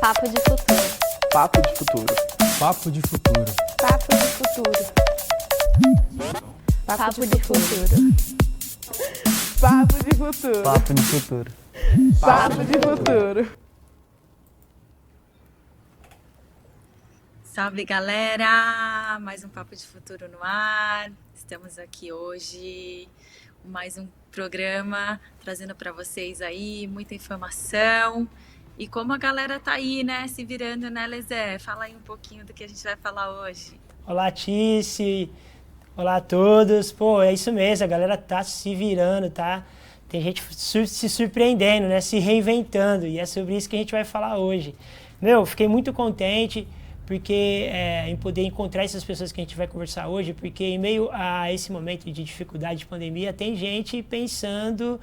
Papo de futuro. Papo de futuro. Papo de futuro. Papo de futuro. Papo de futuro. Papo de futuro. Papo de futuro. Papo de futuro. Salve, galera! Mais um Papo de Futuro no ar. Estamos aqui hoje com mais um programa trazendo para vocês aí muita informação. E como a galera tá aí, né, se virando, né, Lezé? Fala aí um pouquinho do que a gente vai falar hoje. Olá, Tice. Olá a todos. Pô, é isso mesmo, a galera tá se virando, tá? Tem gente se surpreendendo, né, se reinventando. E é sobre isso que a gente vai falar hoje. Fiquei muito contente porque em poder encontrar essas pessoas que a gente vai conversar hoje, porque em meio a esse momento de dificuldade de pandemia, tem gente pensando,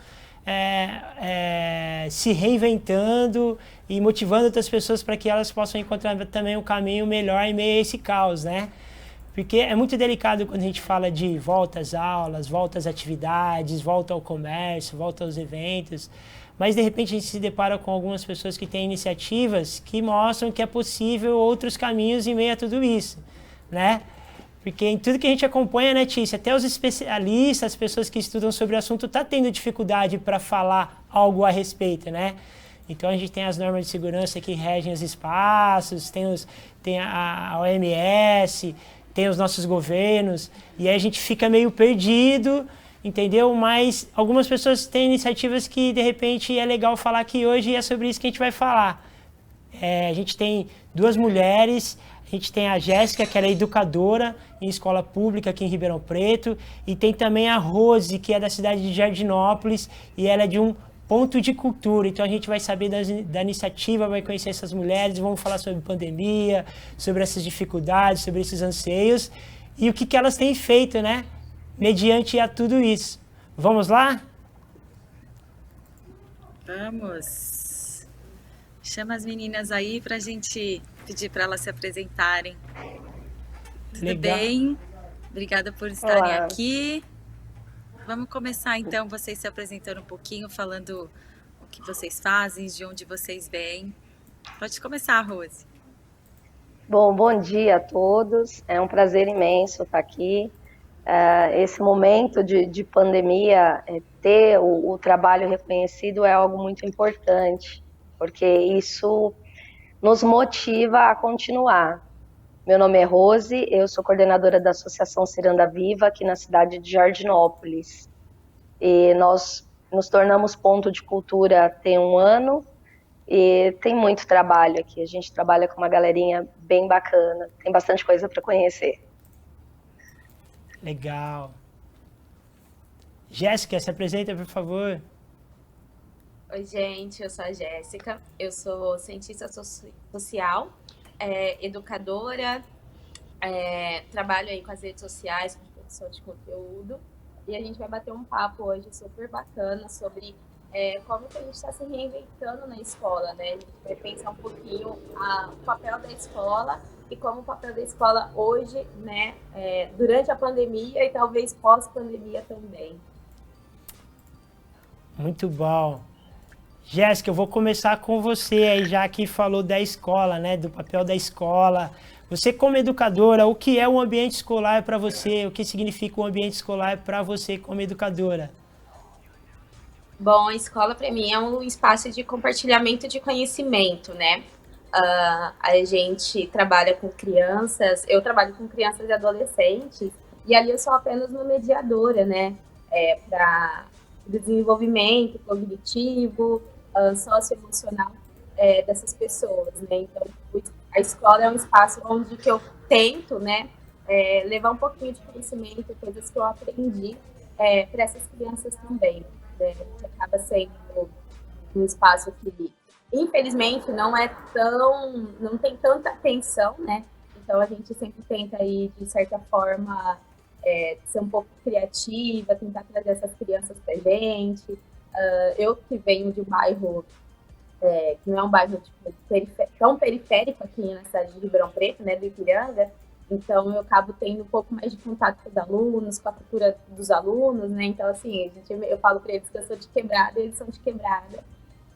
se reinventando e motivando outras pessoas para que elas possam encontrar também um caminho melhor em meio a esse caos, né? Porque é muito delicado quando a gente fala de volta às aulas, volta às atividades, volta ao comércio, volta aos eventos, mas de repente a gente se depara com algumas pessoas que têm iniciativas que mostram que é possível outros caminhos em meio a tudo isso, né? Porque em tudo que a gente acompanha, né, Tícia, até os especialistas, as pessoas que estudam sobre o assunto, tá tendo dificuldade para falar algo a respeito, né? Então a gente tem as normas de segurança que regem os espaços, tem a OMS, tem os nossos governos, e aí a gente fica meio perdido, entendeu? Mas algumas pessoas têm iniciativas que, de repente, é legal falar aqui hoje e é sobre isso que a gente vai falar. A gente tem duas mulheres, a gente tem a Jéssica, que ela é educadora em escola pública aqui em Ribeirão Preto, e tem também a Rose, que é da cidade de Jardinópolis, e ela é de um ponto de cultura. Então a gente vai saber da iniciativa, vai conhecer essas mulheres, vamos falar sobre pandemia, sobre essas dificuldades, sobre esses anseios, e o que elas têm feito, né? Mediante a tudo isso. Vamos lá? Vamos! Chama as meninas aí pra gente pedir para elas se apresentarem. Tudo Legal. bem? Obrigada por estarem Olá. aqui. Vamos começar então, vocês se apresentando um pouquinho, falando o que vocês fazem, de onde vocês vêm. Pode começar, Rose. Bom dia a todos. É um prazer imenso estar aqui. Esse momento de pandemia, ter o trabalho reconhecido é algo muito importante, porque isso nos motiva a continuar. Meu nome é Rose, eu sou coordenadora da Associação Ciranda Viva aqui na cidade de Jardinópolis. E nós nos tornamos ponto de cultura tem um ano e tem muito trabalho aqui. A gente trabalha com uma galerinha bem bacana, tem bastante coisa para conhecer. Legal. Jéssica, se apresenta, por favor. Oi, gente, eu sou a Jéssica, eu sou cientista social, educadora, trabalho aí com as redes sociais, com produção de conteúdo, e a gente vai bater um papo hoje super bacana sobre como que a gente está se reinventando na escola, né? A gente vai pensar um pouquinho o papel da escola e como o papel da escola hoje, né, durante a pandemia e talvez pós-pandemia também. Muito bom. Jéssica, eu vou começar com você aí, já que falou da escola, né, do papel da escola. Você como educadora, o que é um ambiente escolar para você? O que significa um ambiente escolar para você como educadora? Bom, a escola para mim é um espaço de compartilhamento de conhecimento, né? A gente trabalha com crianças, eu trabalho com crianças e adolescentes, e ali eu sou apenas uma mediadora, né? Para o desenvolvimento cognitivo, socioemocional dessas pessoas, né? Então, a escola é um espaço onde que eu tento, né, levar um pouquinho de conhecimento, coisas que eu aprendi para essas crianças também, né? Que acaba sendo um espaço que, infelizmente, não tem tanta atenção, né? Então, a gente sempre tenta aí, de certa forma, ser um pouco criativa, tentar trazer essas crianças pra gente. Eu que venho de um bairro que não é um bairro tipo, tão periférico aqui na cidade de Ribeirão Preto, né, do Ipiranga, então eu acabo tendo um pouco mais de contato com os alunos, com a cultura dos alunos, né, então assim, eu falo para eles que eu sou de quebrada, eles são de quebrada,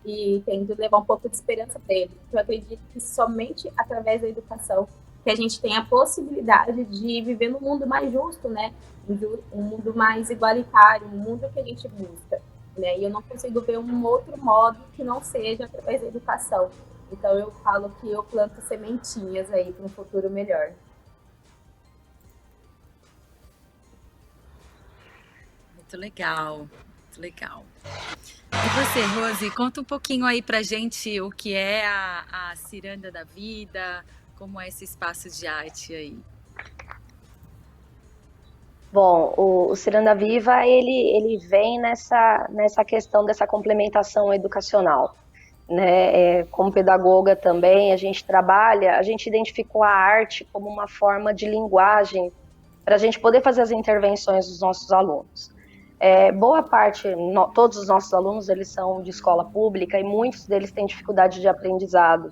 e tento levar um pouco de esperança para eles. Eu acredito que somente através da educação que a gente tem a possibilidade de viver num mundo mais justo, né? Um mundo mais igualitário, um mundo que a gente busca, né? E eu não consigo ver um outro modo que não seja através da educação. Então eu falo que eu planto sementinhas aí para um futuro melhor. Muito legal, muito legal. E você, Rose, conta um pouquinho aí pra gente o que é a Ciranda da Vida, como é esse espaço de arte aí. Bom, o Ciranda Viva, ele vem nessa questão dessa complementação educacional, né? Como pedagoga também, a gente identificou a arte como uma forma de linguagem para a gente poder fazer as intervenções dos nossos alunos. Boa parte, todos os nossos alunos, eles são de escola pública e muitos deles têm dificuldade de aprendizado.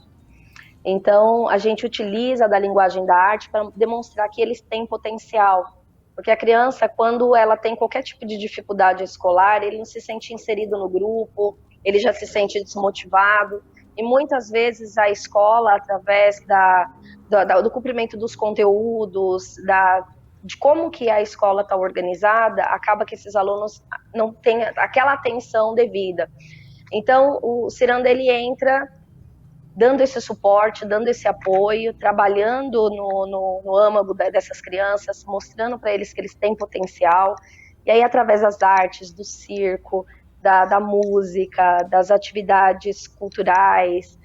Então, a gente utiliza da linguagem da arte para demonstrar que eles têm potencial. Porque a criança, quando ela tem qualquer tipo de dificuldade escolar, ele não se sente inserido no grupo, ele já se sente desmotivado. E muitas vezes a escola, através do cumprimento dos conteúdos, de como que a escola está organizada, acaba que esses alunos não têm aquela atenção devida. Então, o Ciranda, ele entra dando esse suporte, dando esse apoio, trabalhando no âmago dessas crianças, mostrando para eles que eles têm potencial. E aí, através das artes, do circo, da música, das atividades culturais,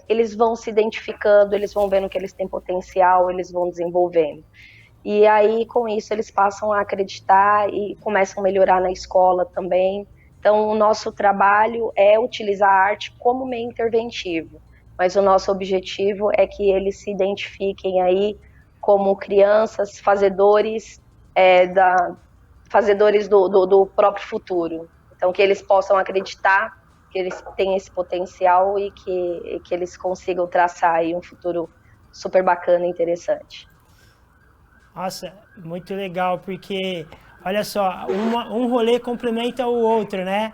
eles vão se identificando, eles vão vendo que eles têm potencial, eles vão desenvolvendo. E aí, com isso, eles passam a acreditar e começam a melhorar na escola também. Então, o nosso trabalho é utilizar a arte como meio interventivo, mas o nosso objetivo é que eles se identifiquem aí como crianças fazedores, fazedores do próprio futuro. Então, que eles possam acreditar que eles têm esse potencial e que eles consigam traçar aí um futuro super bacana e interessante. Nossa, muito legal, porque, olha só, um rolê complementa o outro, né?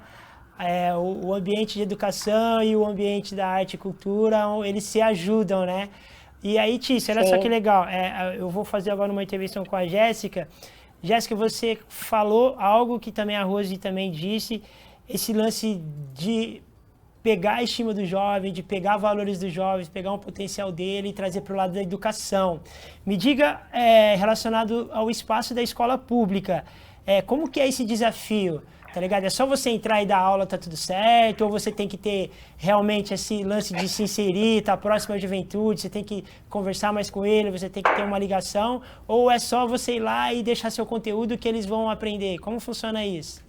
O ambiente de educação e o ambiente da arte e cultura, eles se ajudam, né? E aí, Tícia, olha só que legal, eu vou fazer agora uma intervenção com a Jéssica. Jéssica, você falou algo que também a Rose também disse, esse lance de pegar a estima do jovem, de pegar valores dos jovens, pegar um potencial dele e trazer para o lado da educação. Me diga, relacionado ao espaço da escola pública, como que é esse desafio? Tá ligado? É só você entrar e dar aula, tá tudo certo? Ou você tem que ter realmente esse lance de se inserir, tá próximo à juventude, você tem que conversar mais com ele, você tem que ter uma ligação? Ou é só você ir lá e deixar seu conteúdo que eles vão aprender? Como funciona isso?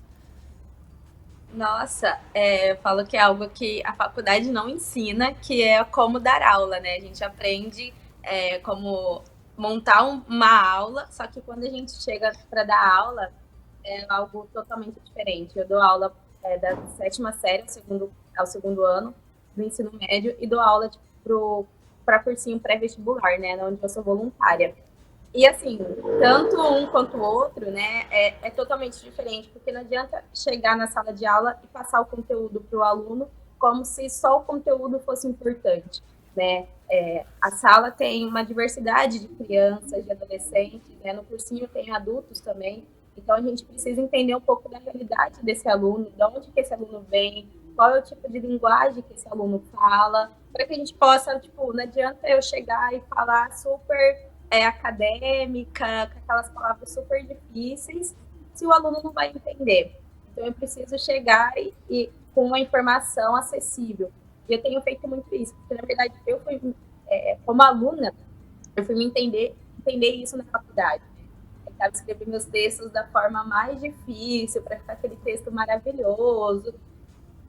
Nossa, eu falo que é algo que a faculdade não ensina, que é como dar aula, né? A gente aprende como montar uma aula, só que quando a gente chega para dar aula, é algo totalmente diferente. Eu dou aula da 7ª série ao segundo ano do ensino médio e dou aula para cursinho pré-vestibular, né? Onde eu sou voluntária. E assim, tanto um quanto o outro, né, é totalmente diferente, porque não adianta chegar na sala de aula e passar o conteúdo para o aluno como se só o conteúdo fosse importante, né? A sala tem uma diversidade de crianças, de adolescentes, né? No cursinho tem adultos também, então a gente precisa entender um pouco da realidade desse aluno, de onde que esse aluno vem, qual é o tipo de linguagem que esse aluno fala, para que a gente possa, não adianta eu chegar e falar super acadêmica, com aquelas palavras super difíceis, se o aluno não vai entender. Então, eu preciso chegar e com uma informação acessível. E eu tenho feito muito isso, porque, na verdade, eu fui, como aluna, eu fui me entender isso na faculdade. Eu tentava escrever meus textos da forma mais difícil, para ficar aquele texto maravilhoso.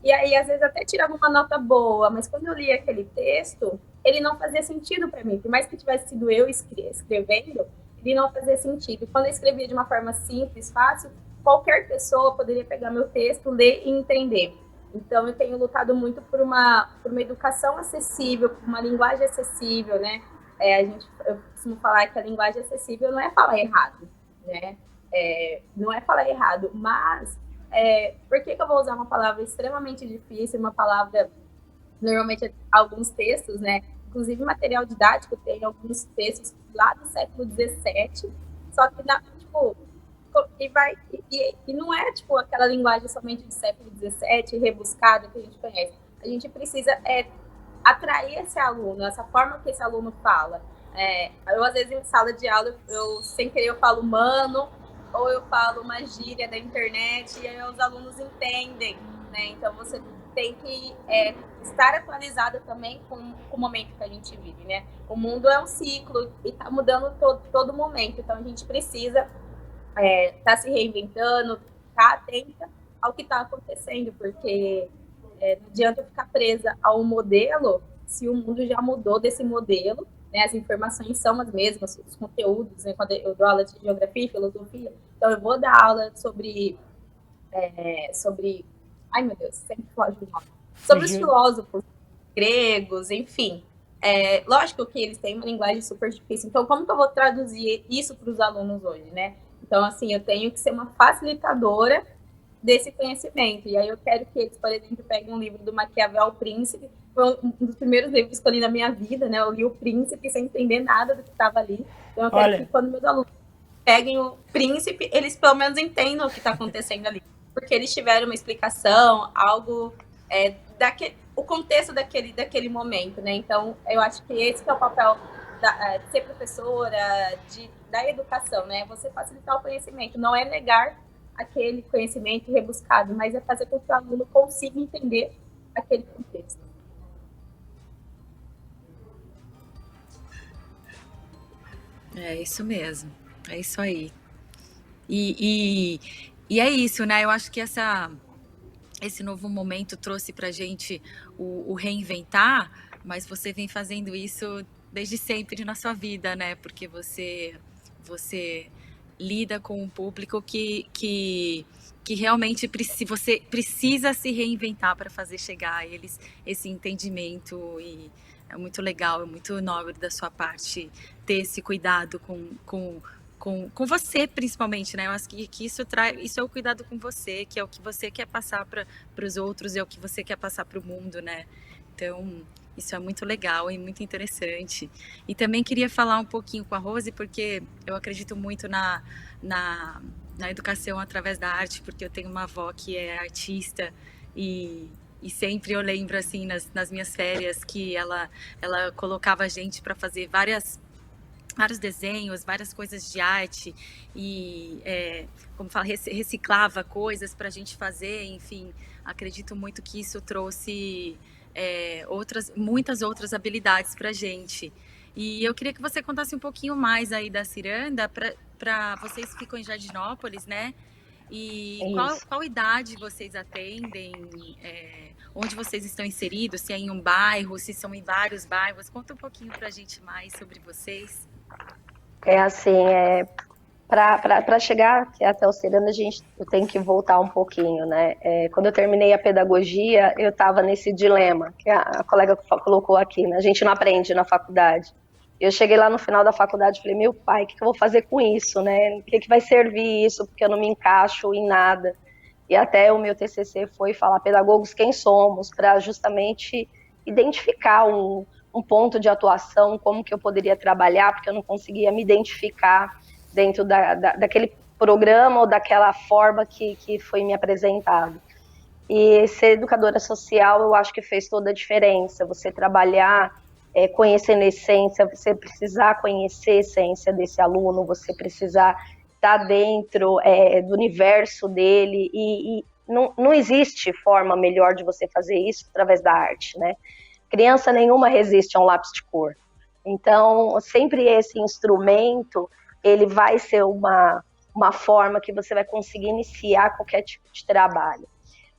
E aí, às vezes, até tirava uma nota boa, mas quando eu lia aquele texto, ele não fazia sentido para mim. Por mais que tivesse sido eu escrevendo, ele não fazia sentido. Quando eu escrevia de uma forma simples, fácil, qualquer pessoa poderia pegar meu texto, ler e entender. Então, eu tenho lutado muito por uma educação acessível, por uma linguagem acessível, né? Eu costumo falar que a linguagem acessível não é falar errado, né? Não é falar errado, mas Por que eu vou usar uma palavra extremamente difícil, uma palavra, normalmente, alguns textos, né? Inclusive, material didático tem alguns textos lá do século XVII, só que, tipo, e não é, tipo, aquela linguagem somente do século XVII, rebuscada, que a gente conhece. A gente precisa atrair esse aluno, essa forma que esse aluno fala. Eu, às vezes, em sala de aula, sem querer, eu falo mano, ou eu falo uma gíria da internet, e aí os alunos entendem, né? Então, você tem que estar atualizado também com o momento que a gente vive, né? O mundo é um ciclo e está mudando todo momento, então a gente precisa estar se reinventando, estar atenta ao que está acontecendo, porque não adianta eu ficar presa a um modelo se o mundo já mudou desse modelo, né? As informações são as mesmas, os conteúdos, né? Quando eu dou aula de geografia e filosofia, então eu vou dar aula sobre ai meu Deus, sempre foge o nome, sobre os filósofos gregos, enfim. Lógico que eles têm uma linguagem super difícil, então como que eu vou traduzir isso para os alunos hoje, né? Então, assim, eu tenho que ser uma facilitadora desse conhecimento. E aí eu quero que eles, por exemplo, peguem um livro do Maquiavel, O Príncipe. Foi um dos primeiros livros que eu li na minha vida, né? Eu li O Príncipe sem entender nada do que estava ali. Então eu quero que quando meus alunos peguem o Príncipe, eles pelo menos entendam o que está acontecendo ali. Porque eles tiveram uma explicação, algo, o contexto daquele momento, né? Então, eu acho que esse que é o papel de ser professora, da educação, né? Você facilitar o conhecimento, não é negar aquele conhecimento rebuscado, mas é fazer com que o aluno consiga entender aquele contexto. É isso mesmo, é isso aí. E é isso, né? Eu acho que esse novo momento trouxe pra gente o reinventar, mas você vem fazendo isso desde sempre na sua vida, né? Porque você lida com um público que realmente você precisa se reinventar para fazer chegar a eles esse entendimento, e é muito legal, é muito nobre da sua parte ter esse cuidado com você, principalmente, né? Eu acho que isso é o cuidado com você, que é o que você quer passar para os outros, é o que você quer passar para o mundo, né? Então, isso é muito legal e muito interessante. E também queria falar um pouquinho com a Rose, porque eu acredito muito na educação através da arte, porque eu tenho uma avó que é artista e sempre eu lembro, assim, nas minhas férias, que ela colocava a gente para fazer vários desenhos, várias coisas de arte e, como fala, reciclava coisas para a gente fazer, enfim, acredito muito que isso trouxe muitas outras habilidades para a gente. E eu queria que você contasse um pouquinho mais aí da Ciranda, para vocês que ficam em Jardinópolis, né? E qual idade vocês atendem, onde vocês estão inseridos, se é em um bairro, se são em vários bairros. Conta um pouquinho para a gente mais sobre vocês. Para chegar até o Ciranda, eu tenho que voltar um pouquinho, né? Quando eu terminei a pedagogia, eu estava nesse dilema que a colega colocou aqui, né? A gente não aprende na faculdade. Eu cheguei lá no final da faculdade e falei, meu pai, o que eu vou fazer com isso, né? O que vai servir isso? Porque eu não me encaixo em nada. E até o meu TCC foi falar, pedagogos, quem somos? Para justamente identificar um ponto de atuação, como que eu poderia trabalhar, porque eu não conseguia me identificar dentro daquele programa ou daquela forma que foi me apresentado. E ser educadora social, eu acho que fez toda a diferença. Você trabalhar conhecendo a essência, você precisar conhecer a essência desse aluno, você precisar estar dentro do universo dele, e não existe forma melhor de você fazer isso através da arte, né? Criança nenhuma resiste a um lápis de cor. Então, sempre esse instrumento, ele vai ser uma forma que você vai conseguir iniciar qualquer tipo de trabalho.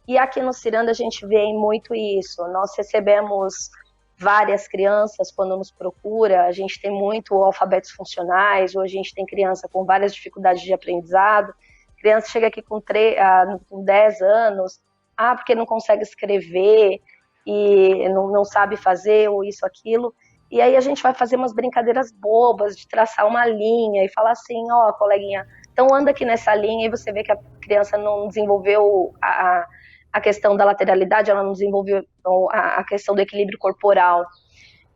E aqui no Ciranda a gente vê muito isso. Nós recebemos várias crianças quando nos procura, a gente tem muito alfabetos funcionais, ou a gente tem criança com várias dificuldades de aprendizado. Criança chega aqui com 10 anos, porque não consegue escrever, e não sabe fazer, ou isso, aquilo. E aí a gente vai fazer umas brincadeiras bobas, de traçar uma linha, e falar assim, coleguinha, Então anda aqui nessa linha e você vê que a criança não desenvolveu a questão da lateralidade, ela não desenvolveu a questão do equilíbrio corporal.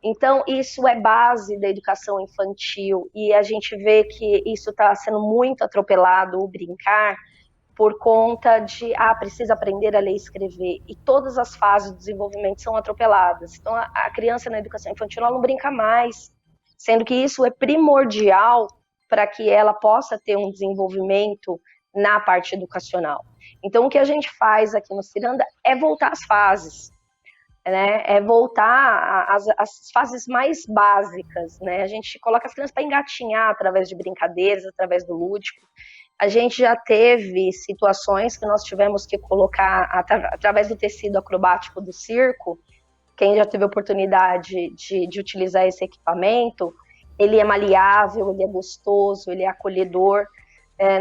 Então, isso é base da educação infantil e a gente vê que isso está sendo muito atropelado, o brincar, por conta de, precisa aprender a ler e escrever. E todas as fases do desenvolvimento são atropeladas. Então, a criança na educação infantil ela não brinca mais, sendo que isso é primordial para que ela possa ter um desenvolvimento na parte educacional. Então, o que a gente faz aqui no Ciranda é voltar às fases. Né, é voltar às fases mais básicas, né? A gente coloca as crianças para engatinhar através de brincadeiras, através do lúdico. A gente já teve situações que nós tivemos que colocar através do tecido acrobático do circo. Quem já teve a oportunidade de utilizar esse equipamento, ele é maleável, ele é gostoso, ele é acolhedor.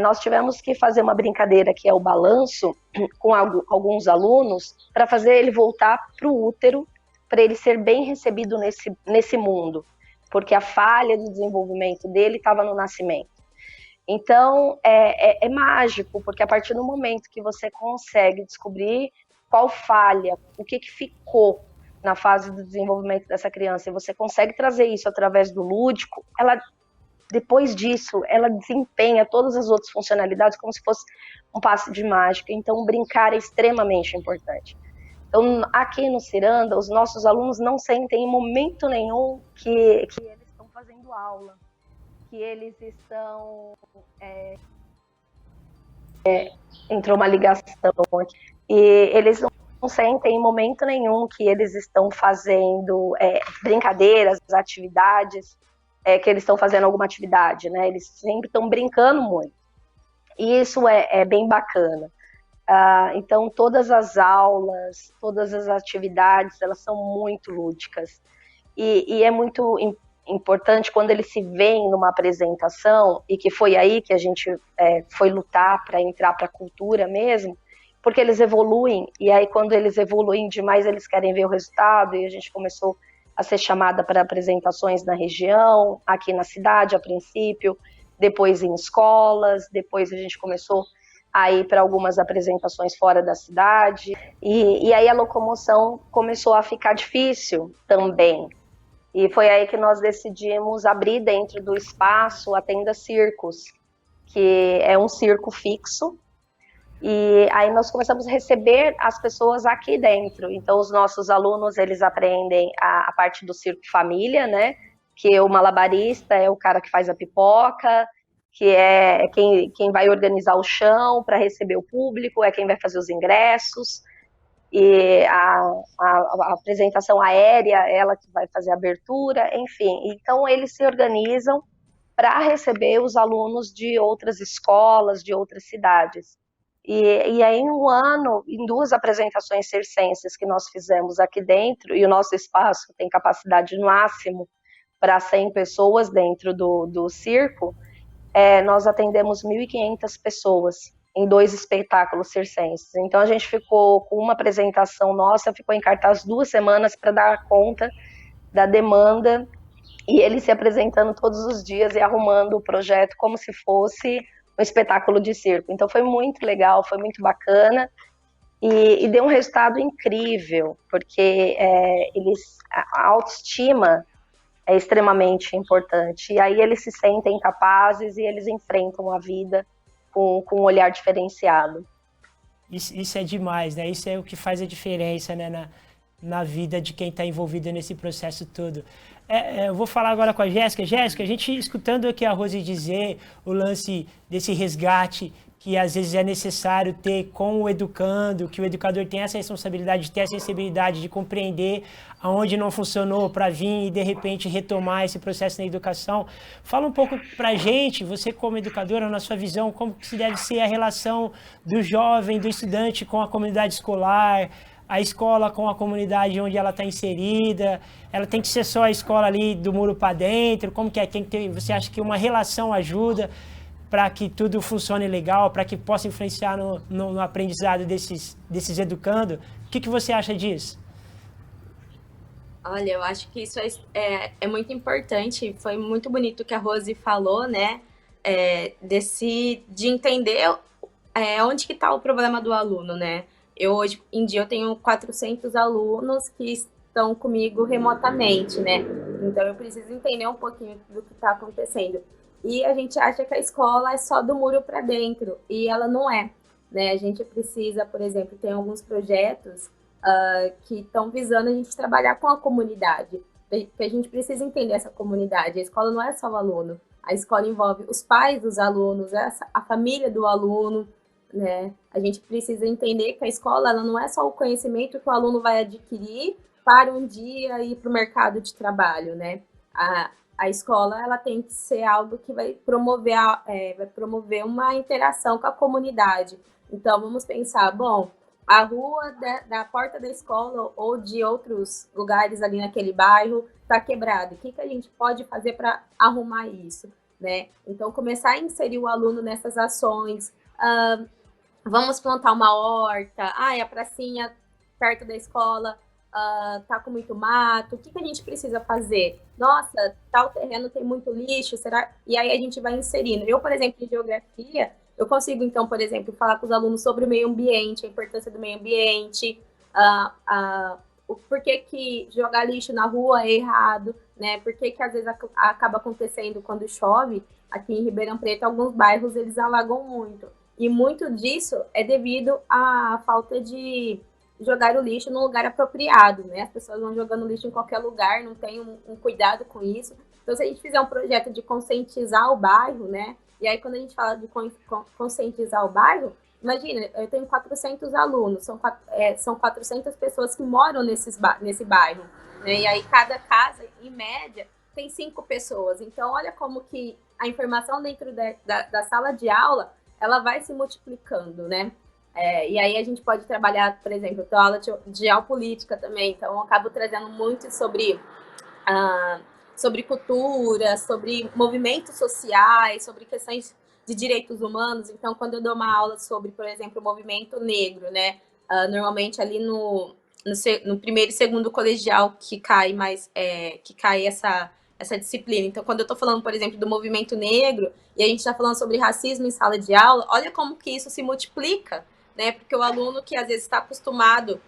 Nós tivemos que fazer uma brincadeira que é o balanço com alguns alunos para fazer ele voltar para o útero, para ele ser bem recebido nesse mundo, porque a falha do desenvolvimento dele estava no nascimento. Então, é mágico, porque a partir do momento que você consegue descobrir qual falha, o que ficou na fase do desenvolvimento dessa criança, e você consegue trazer isso através do lúdico, depois disso, ela desempenha todas as outras funcionalidades como se fosse um passe de mágica. Então, brincar é extremamente importante. Então, aqui no Ciranda, os nossos alunos não sentem em momento nenhum que eles estão fazendo aula, que eles estão... entrou uma ligação aqui. E eles não sentem em momento nenhum que eles estão fazendo brincadeiras, atividades, que eles estão fazendo alguma atividade, né? Eles sempre estão brincando muito. E isso é bem bacana. Então, todas as aulas, todas as atividades, elas são muito lúdicas. E é muito importante quando eles se veem numa apresentação, e que foi aí que a gente foi lutar para entrar para a cultura mesmo, porque eles evoluem, e aí quando eles evoluem demais, eles querem ver o resultado, e a gente começou a ser chamada para apresentações na região, aqui na cidade a princípio, depois em escolas, depois a gente começou a ir para algumas apresentações fora da cidade, e aí a locomoção começou a ficar difícil também. E foi aí que nós decidimos abrir dentro do espaço a Tenda Circos, que é um circo fixo, e aí nós começamos a receber as pessoas aqui dentro. Então, os nossos alunos, eles aprendem a parte do circo família, né? Que o malabarista é o cara que faz a pipoca, que é quem vai organizar o chão para receber o público, é quem vai fazer os ingressos. E a apresentação aérea, ela que vai fazer a abertura, enfim. Então, eles se organizam para receber os alunos de outras escolas, de outras cidades. E aí, em um ano, em 2 apresentações circenses que nós fizemos aqui dentro, e o nosso espaço tem capacidade no máximo para 100 pessoas dentro do circo, nós atendemos 1.500 pessoas em 2 espetáculos circenses. Então, a gente ficou com uma apresentação nossa, ficou em cartaz 2 semanas para dar conta da demanda, e eles se apresentando todos os dias e arrumando o projeto como se fosse um espetáculo de circo. Então foi muito legal, foi muito bacana e deu um resultado incrível, porque a autoestima é extremamente importante, e aí eles se sentem capazes e eles enfrentam a vida com um olhar diferenciado. Isso é demais, né? Isso é o que faz a diferença, né, na vida de quem está envolvido nesse processo todo. Eu vou falar agora com a Jéssica. Jéssica, a gente escutando aqui a Rose dizer o lance desse resgate que às vezes é necessário ter com o educando, que o educador tem essa responsabilidade de ter a sensibilidade de compreender aonde não funcionou para vir e de repente retomar esse processo na educação. Fala um pouco para a gente, você como educadora, na sua visão, como que se deve ser a relação do jovem, do estudante com a comunidade escolar, a escola com a comunidade onde ela está inserida, ela tem que ser só a escola ali do muro para dentro, como que é? Tem que ter, você acha que uma relação ajuda para que tudo funcione legal, para que possa influenciar no aprendizado desses educando? O que você acha disso? Olha, eu acho que isso é muito importante, foi muito bonito o que a Rose falou, né? de entender onde que está o problema do aluno, né? Hoje em dia eu tenho 400 alunos que estão comigo remotamente, né? Então eu preciso entender um pouquinho do que está acontecendo. E a gente acha que a escola é só do muro para dentro, e ela não é, né? A gente precisa, por exemplo, tem alguns projetos que estão visando a gente trabalhar com a comunidade, porque a gente precisa entender essa comunidade. A escola não é só o aluno, a escola envolve os pais dos alunos, a família do aluno, né? A gente precisa entender que a escola ela não é só o conhecimento que o aluno vai adquirir para um dia ir para o mercado de trabalho, né? A escola ela tem que ser algo que vai promover uma interação com a comunidade. Então, vamos pensar, bom, a rua da porta da escola ou de outros lugares ali naquele bairro está quebrada. O que a gente pode fazer para arrumar isso, né? Então, começar a inserir o aluno nessas ações. Vamos plantar uma horta. A pracinha perto da escola tá com muito mato. O que a gente precisa fazer? Nossa, tal terreno tem muito lixo, será? E aí a gente vai inserindo. Eu, por exemplo, em geografia, eu consigo, então, por exemplo, falar com os alunos sobre o meio ambiente, a importância do meio ambiente, o porquê que jogar lixo na rua é errado, né? Por que às vezes acaba acontecendo quando chove. Aqui em Ribeirão Preto, alguns bairros, eles alagam muito. E muito disso é devido à falta de jogar o lixo no lugar apropriado, né? As pessoas vão jogando lixo em qualquer lugar, não tem um cuidado com isso. Então, se a gente fizer um projeto de conscientizar o bairro, né? E aí, quando a gente fala de conscientizar o bairro, imagina, eu tenho 400 alunos, são 400 pessoas que moram nesse bairro, né? E aí, cada casa, em média, tem 5 pessoas. Então, olha como que a informação dentro da sala de aula, ela vai se multiplicando, né? E aí a gente pode trabalhar, por exemplo, eu dou aula de geopolítica também, então eu acabo trazendo muito sobre cultura, sobre movimentos sociais, sobre questões de direitos humanos. Então, quando eu dou uma aula sobre, por exemplo, o movimento negro, né? Normalmente ali no primeiro e segundo colegial que cai essa disciplina. Então, quando eu estou falando, por exemplo, do movimento negro, e a gente está falando sobre racismo em sala de aula, olha como que isso se multiplica, né? Porque o aluno que às vezes está acostumado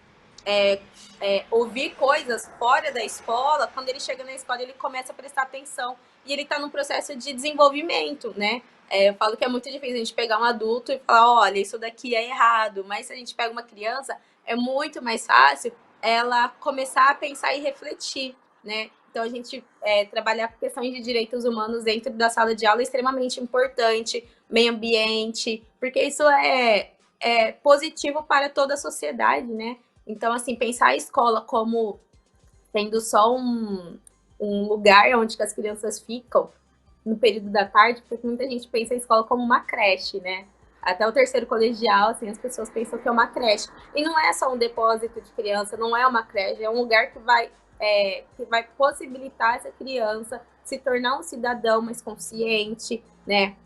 ouvir coisas fora da escola, quando ele chega na escola, ele começa a prestar atenção e ele está num processo de desenvolvimento, né? Eu falo que é muito difícil a gente pegar um adulto e falar, olha, isso daqui é errado, mas se a gente pega uma criança, é muito mais fácil ela começar a pensar e refletir, né? Então, a gente trabalhar com questões de direitos humanos dentro da sala de aula é extremamente importante, meio ambiente, porque isso é positivo para toda a sociedade, né? Então, assim, pensar a escola como tendo só um lugar onde as crianças ficam no período da tarde, porque muita gente pensa a escola como uma creche, né? Até o terceiro colegial, assim, as pessoas pensam que é uma creche. E não é só um depósito de criança, não é uma creche, é um lugar que vai possibilitar essa criança se tornar um cidadão mais consciente, né?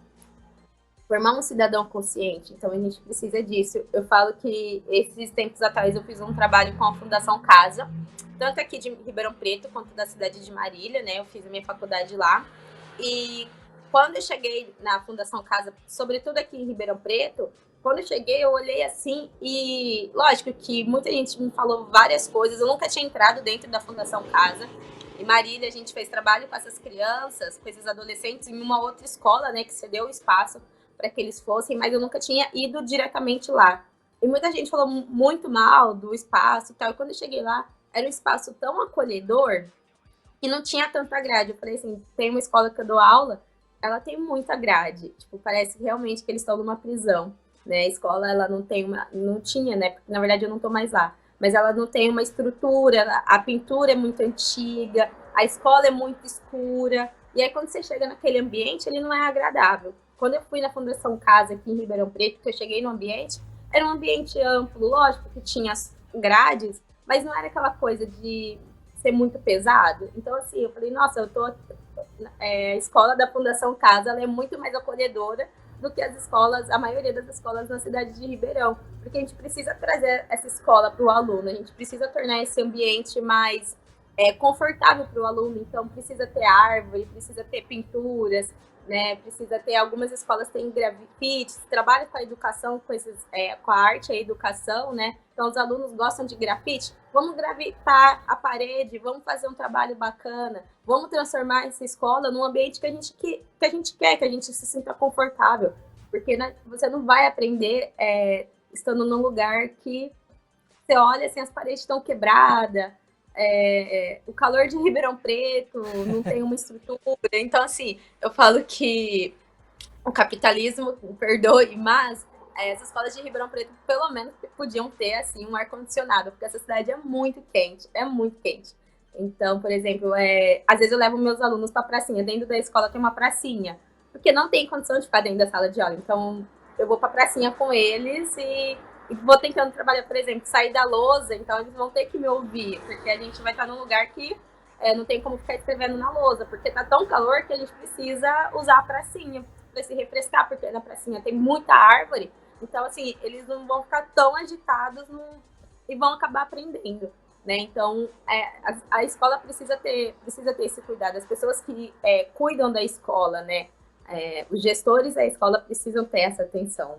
Formar um cidadão consciente. Então, a gente precisa disso. Eu falo que esses tempos atrás eu fiz um trabalho com a Fundação Casa, tanto aqui de Ribeirão Preto quanto da cidade de Marília, né? Eu fiz a minha faculdade lá. E quando eu cheguei na Fundação Casa, sobretudo aqui em Ribeirão Preto, quando eu cheguei, eu olhei assim e, lógico que muita gente me falou várias coisas. Eu nunca tinha entrado dentro da Fundação Casa. Em Marília, a gente fez trabalho com essas crianças, com esses adolescentes, em uma outra escola, né, que cedeu o espaço para que eles fossem, mas eu nunca tinha ido diretamente lá. E muita gente falou muito mal do espaço e tal. E quando eu cheguei lá, era um espaço tão acolhedor que não tinha tanta grade. Eu falei assim, tem uma escola que eu dou aula, ela tem muita grade. Tipo, parece realmente que eles estão numa prisão, né? A escola, ela não tinha, né? Porque, na verdade, eu não tô mais lá. Mas ela não tem uma estrutura, a pintura é muito antiga, a escola é muito escura. E aí, quando você chega naquele ambiente, ele não é agradável. Quando eu fui na Fundação Casa, aqui em Ribeirão Preto, que eu cheguei no ambiente, era um ambiente amplo, lógico que tinha as grades, mas não era aquela coisa de ser muito pesado. Então, assim, eu falei, nossa, a escola da Fundação Casa, ela é muito mais acolhedora do que a maioria das escolas na cidade de Ribeirão, porque a gente precisa trazer essa escola para o aluno, a gente precisa tornar esse ambiente mais confortável para o aluno, então precisa ter árvore, precisa ter pinturas, né? Precisa ter, algumas escolas têm grafites, trabalham com a educação, com a arte e a educação, né? Então os alunos gostam de grafite, vamos grafitar a parede, vamos fazer um trabalho bacana, vamos transformar essa escola num ambiente que a gente quer, que a gente se sinta confortável, porque, né, você não vai aprender estando num lugar que você olha assim, as paredes estão quebradas, o calor de Ribeirão Preto, não tem uma estrutura. Então, assim, eu falo que o capitalismo, perdoe, mas essas escolas de Ribeirão Preto, pelo menos, podiam ter, assim, um ar-condicionado, porque essa cidade é muito quente, Então, por exemplo, às vezes eu levo meus alunos para a pracinha, dentro da escola tem uma pracinha, porque não tem condição de ficar dentro da sala de aula, então eu vou para a pracinha com eles e vou tentando trabalhar, por exemplo, sair da lousa, então eles vão ter que me ouvir, porque a gente vai estar num lugar que não tem como ficar escrevendo na lousa, porque tá tão calor que a gente precisa usar a pracinha para se refrescar, porque na pracinha tem muita árvore, então, assim, eles não vão ficar tão agitados e vão acabar aprendendo, né? Então, a escola precisa ter esse cuidado, as pessoas que cuidam da escola, né? Os gestores da escola precisam ter essa atenção.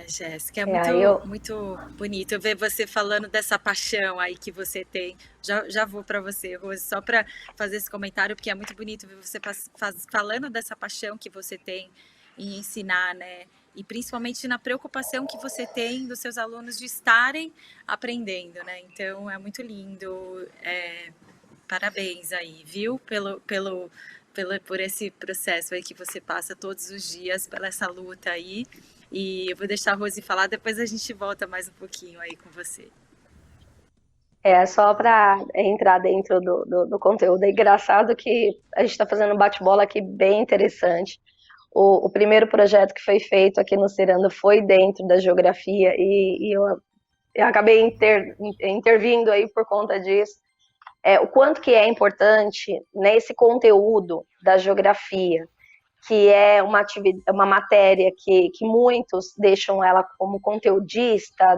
Jéssica, é muito bonito ver você falando dessa paixão aí que você tem. Já vou para você, Rose, só para fazer esse comentário, porque é muito bonito ver você falando dessa paixão que você tem em ensinar, né? E principalmente na preocupação que você tem dos seus alunos de estarem aprendendo, né? Então, é muito lindo. Parabéns aí, viu? Por esse processo aí que você passa todos os dias, pela essa luta aí. E eu vou deixar a Rose falar, depois a gente volta mais um pouquinho aí com você. Só para entrar dentro do conteúdo. É engraçado que a gente está fazendo um bate-bola aqui bem interessante. O primeiro projeto que foi feito aqui no Ciranda foi dentro da geografia e eu acabei intervindo aí por conta disso. O quanto que é importante nesse conteúdo da geografia, que é uma matéria que muitos deixam ela como conteudista,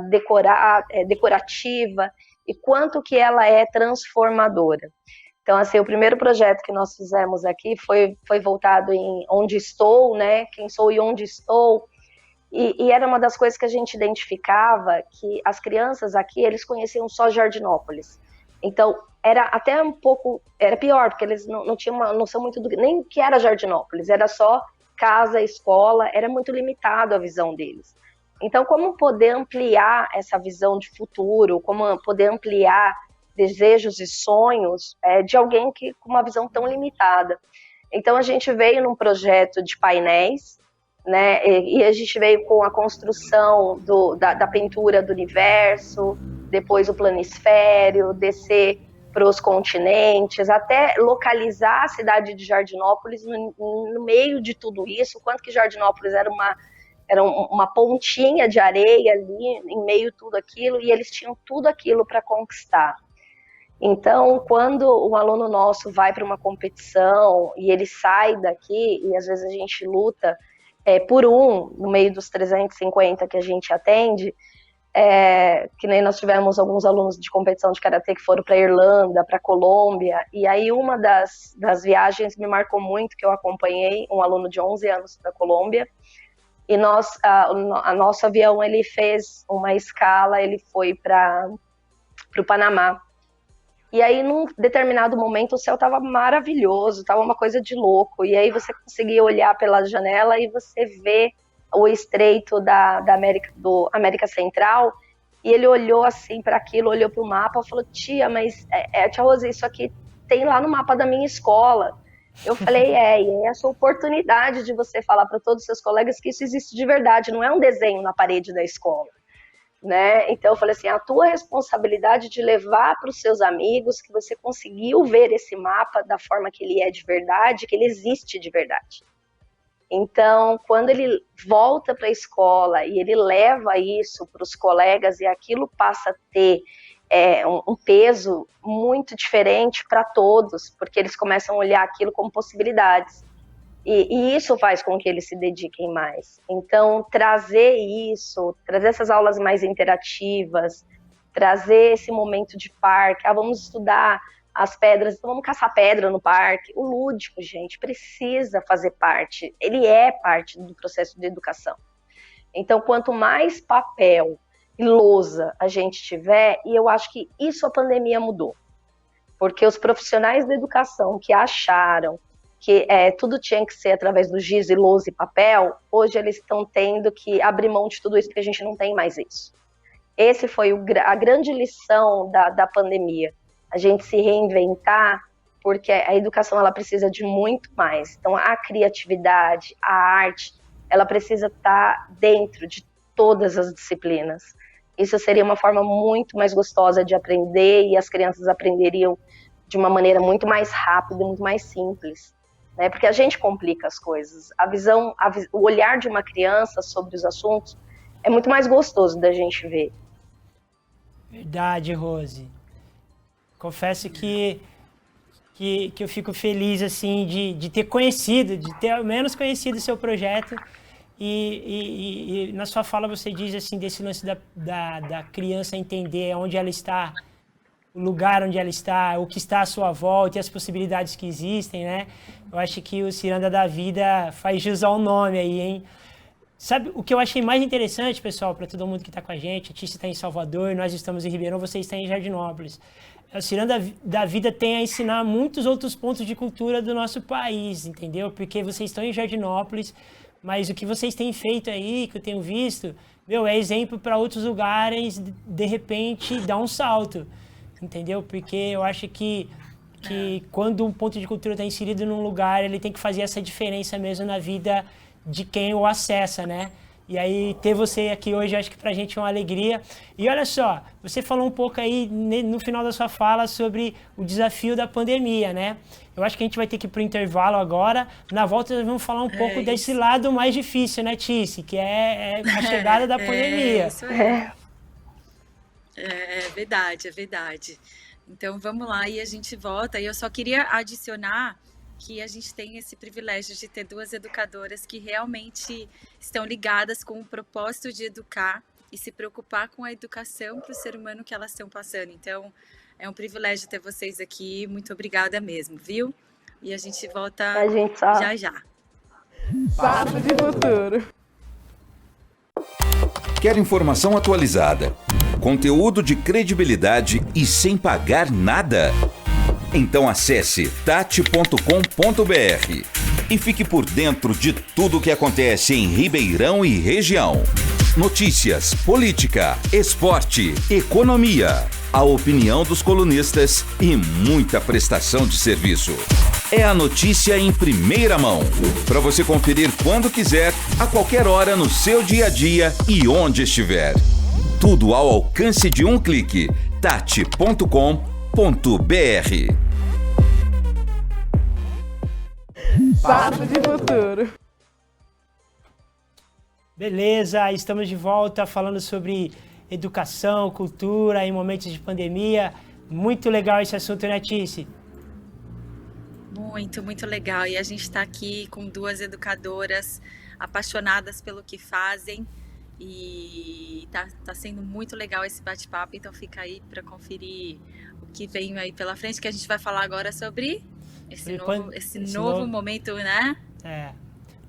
decorativa, e quanto que ela é transformadora. Então, assim, o primeiro projeto que nós fizemos aqui foi voltado em onde estou, né? Quem sou e onde estou. E era uma das coisas que a gente identificava, que as crianças aqui, eles conheciam só Jardinópolis. Então, era até um pouco, era pior, porque eles não tinham uma noção muito nem que era Jardinópolis, era só casa, escola, era muito limitado a visão deles. Então, como poder ampliar essa visão de futuro, como poder ampliar desejos e sonhos de alguém com uma visão tão limitada? Então, a gente veio num projeto de painéis, né, e a gente veio com a construção da pintura do universo, depois o planisfério, descer para os continentes, até localizar a cidade de Jardinópolis no meio de tudo isso, quanto que Jardinópolis era uma pontinha de areia ali, em meio a tudo aquilo, e eles tinham tudo aquilo para conquistar. Então, quando um aluno nosso vai para uma competição e ele sai daqui, e às vezes a gente luta por no meio dos 350 que a gente atende, que nem nós tivemos alguns alunos de competição de karatê que foram para a Irlanda, para a Colômbia, e aí uma das viagens me marcou muito, que eu acompanhei um aluno de 11 anos para a Colômbia, e nosso avião, ele fez uma escala, ele foi para o Panamá, e aí num determinado momento o céu estava maravilhoso, estava uma coisa de louco, e aí você conseguia olhar pela janela e você vê o estreito da América Central, e ele olhou assim para aquilo, olhou para o mapa e falou: tia, mas tia Rose, isso aqui tem lá no mapa da minha escola. Eu falei, e é essa oportunidade de você falar para todos os seus colegas que isso existe de verdade, não é um desenho na parede da escola, né? Então eu falei assim, a tua responsabilidade de levar para os seus amigos que você conseguiu ver esse mapa da forma que ele é de verdade, que ele existe de verdade. Então, quando ele volta para a escola e ele leva isso para os colegas e aquilo passa a ter um peso muito diferente para todos, porque eles começam a olhar aquilo como possibilidades. E isso faz com que eles se dediquem mais. Então, trazer essas aulas mais interativas, trazer esse momento de parque, vamos estudar as pedras, então vamos caçar pedra no parque. O lúdico, gente, precisa fazer parte, ele é parte do processo de educação. Então, quanto mais papel e lousa a gente tiver, e eu acho que isso a pandemia mudou, porque os profissionais da educação que acharam que tudo tinha que ser através do giz e lousa e papel, hoje eles estão tendo que abrir mão de tudo isso, porque a gente não tem mais isso. Esse foi a grande lição da pandemia, a gente se reinventar, porque a educação ela precisa de muito mais. Então, a criatividade, a arte, ela precisa estar dentro de todas as disciplinas. Isso seria uma forma muito mais gostosa de aprender e as crianças aprenderiam de uma maneira muito mais rápida, muito mais simples. Né? Porque a gente complica as coisas. O olhar de uma criança sobre os assuntos é muito mais gostoso da gente ver. Verdade, Rose. Confesso que eu fico feliz assim de ter conhecido, de ter ao menos conhecido o seu projeto. E na sua fala você diz assim desse lance da criança entender onde ela está, o lugar onde ela está, o que está à sua volta e as possibilidades que existem, né? Eu acho que o Ciranda da Vida faz jus ao nome aí, hein? Sabe o que eu achei mais interessante, pessoal, para todo mundo que está com a gente? A Tícia está em Salvador, nós estamos em Ribeirão, você está em Jardinópolis. O Ciranda da Vida tem a ensinar muitos outros pontos de cultura do nosso país, entendeu? Porque vocês estão em Jardinópolis, mas o que vocês têm feito aí, que eu tenho visto, é exemplo para outros lugares, de repente, dar um salto, entendeu? Porque eu acho que quando um ponto de cultura está inserido num lugar, ele tem que fazer essa diferença mesmo na vida de quem o acessa, né? E aí, ter você aqui hoje, acho que pra gente é uma alegria. E olha só, você falou um pouco aí no final da sua fala sobre o desafio da pandemia, né? Eu acho que a gente vai ter que ir pro intervalo agora. Na volta, nós vamos falar um pouco desse lado mais difícil, né, Tice? Que é a chegada da pandemia. Isso aí. É verdade, é verdade. Então, vamos lá e a gente volta. E eu só queria adicionar que a gente tem esse privilégio de ter duas educadoras que realmente estão ligadas com o propósito de educar e se preocupar com a educação para o ser humano que elas estão passando. Então, é um privilégio ter vocês aqui. Muito obrigada mesmo, viu? E a gente volta já já. Papo de Futuro. Quer informação atualizada, conteúdo de credibilidade e sem pagar nada? Então acesse tati.com.br e fique por dentro de tudo o que acontece em Ribeirão e região. Notícias, política, esporte, economia, a opinião dos colunistas e muita prestação de serviço. É a notícia em primeira mão, para você conferir quando quiser, a qualquer hora no seu dia a dia e onde estiver. Tudo ao alcance de um clique. tati.com.br. Papo de Futuro. Beleza, estamos de volta falando sobre educação, cultura em momentos de pandemia. Muito legal esse assunto, né, Tice? Muito, muito legal. E a gente está aqui com duas educadoras apaixonadas pelo que fazem. E tá sendo muito legal esse bate-papo. Então fica aí para conferir o que vem aí pela frente, que a gente vai falar agora sobre esse novo momento, né?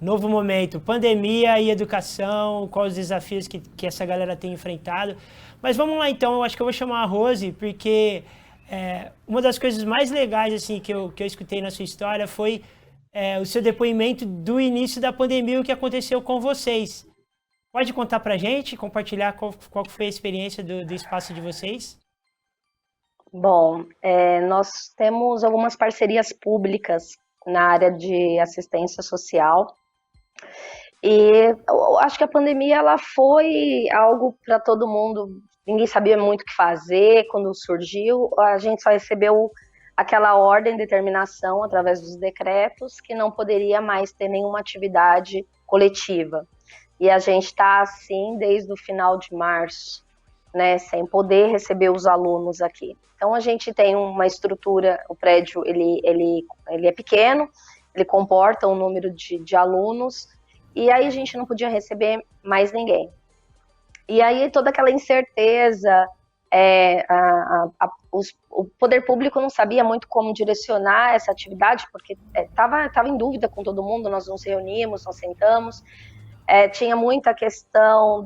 Novo momento, pandemia e educação, quais os desafios que essa galera tem enfrentado. Mas vamos lá então, eu acho que eu vou chamar a Rose, porque uma das coisas mais legais assim, que eu escutei na sua história foi o seu depoimento do início da pandemia, o que aconteceu com vocês. Pode contar pra gente, compartilhar qual foi a experiência do espaço de vocês? Bom, nós temos algumas parcerias públicas na área de assistência social e eu acho que a pandemia ela foi algo para todo mundo, ninguém sabia muito o que fazer quando surgiu, a gente só recebeu aquela ordem, determinação através dos decretos que não poderia mais ter nenhuma atividade coletiva. E a gente está assim desde o final de março, né, sem poder receber os alunos aqui. Então a gente tem uma estrutura, o prédio ele é pequeno, ele comporta um número de alunos, e aí a gente não podia receber mais ninguém. E aí toda aquela incerteza, o poder público não sabia muito como direcionar essa atividade, porque estava em dúvida com todo mundo, nós nos reunimos, nós sentamos, tinha muita questão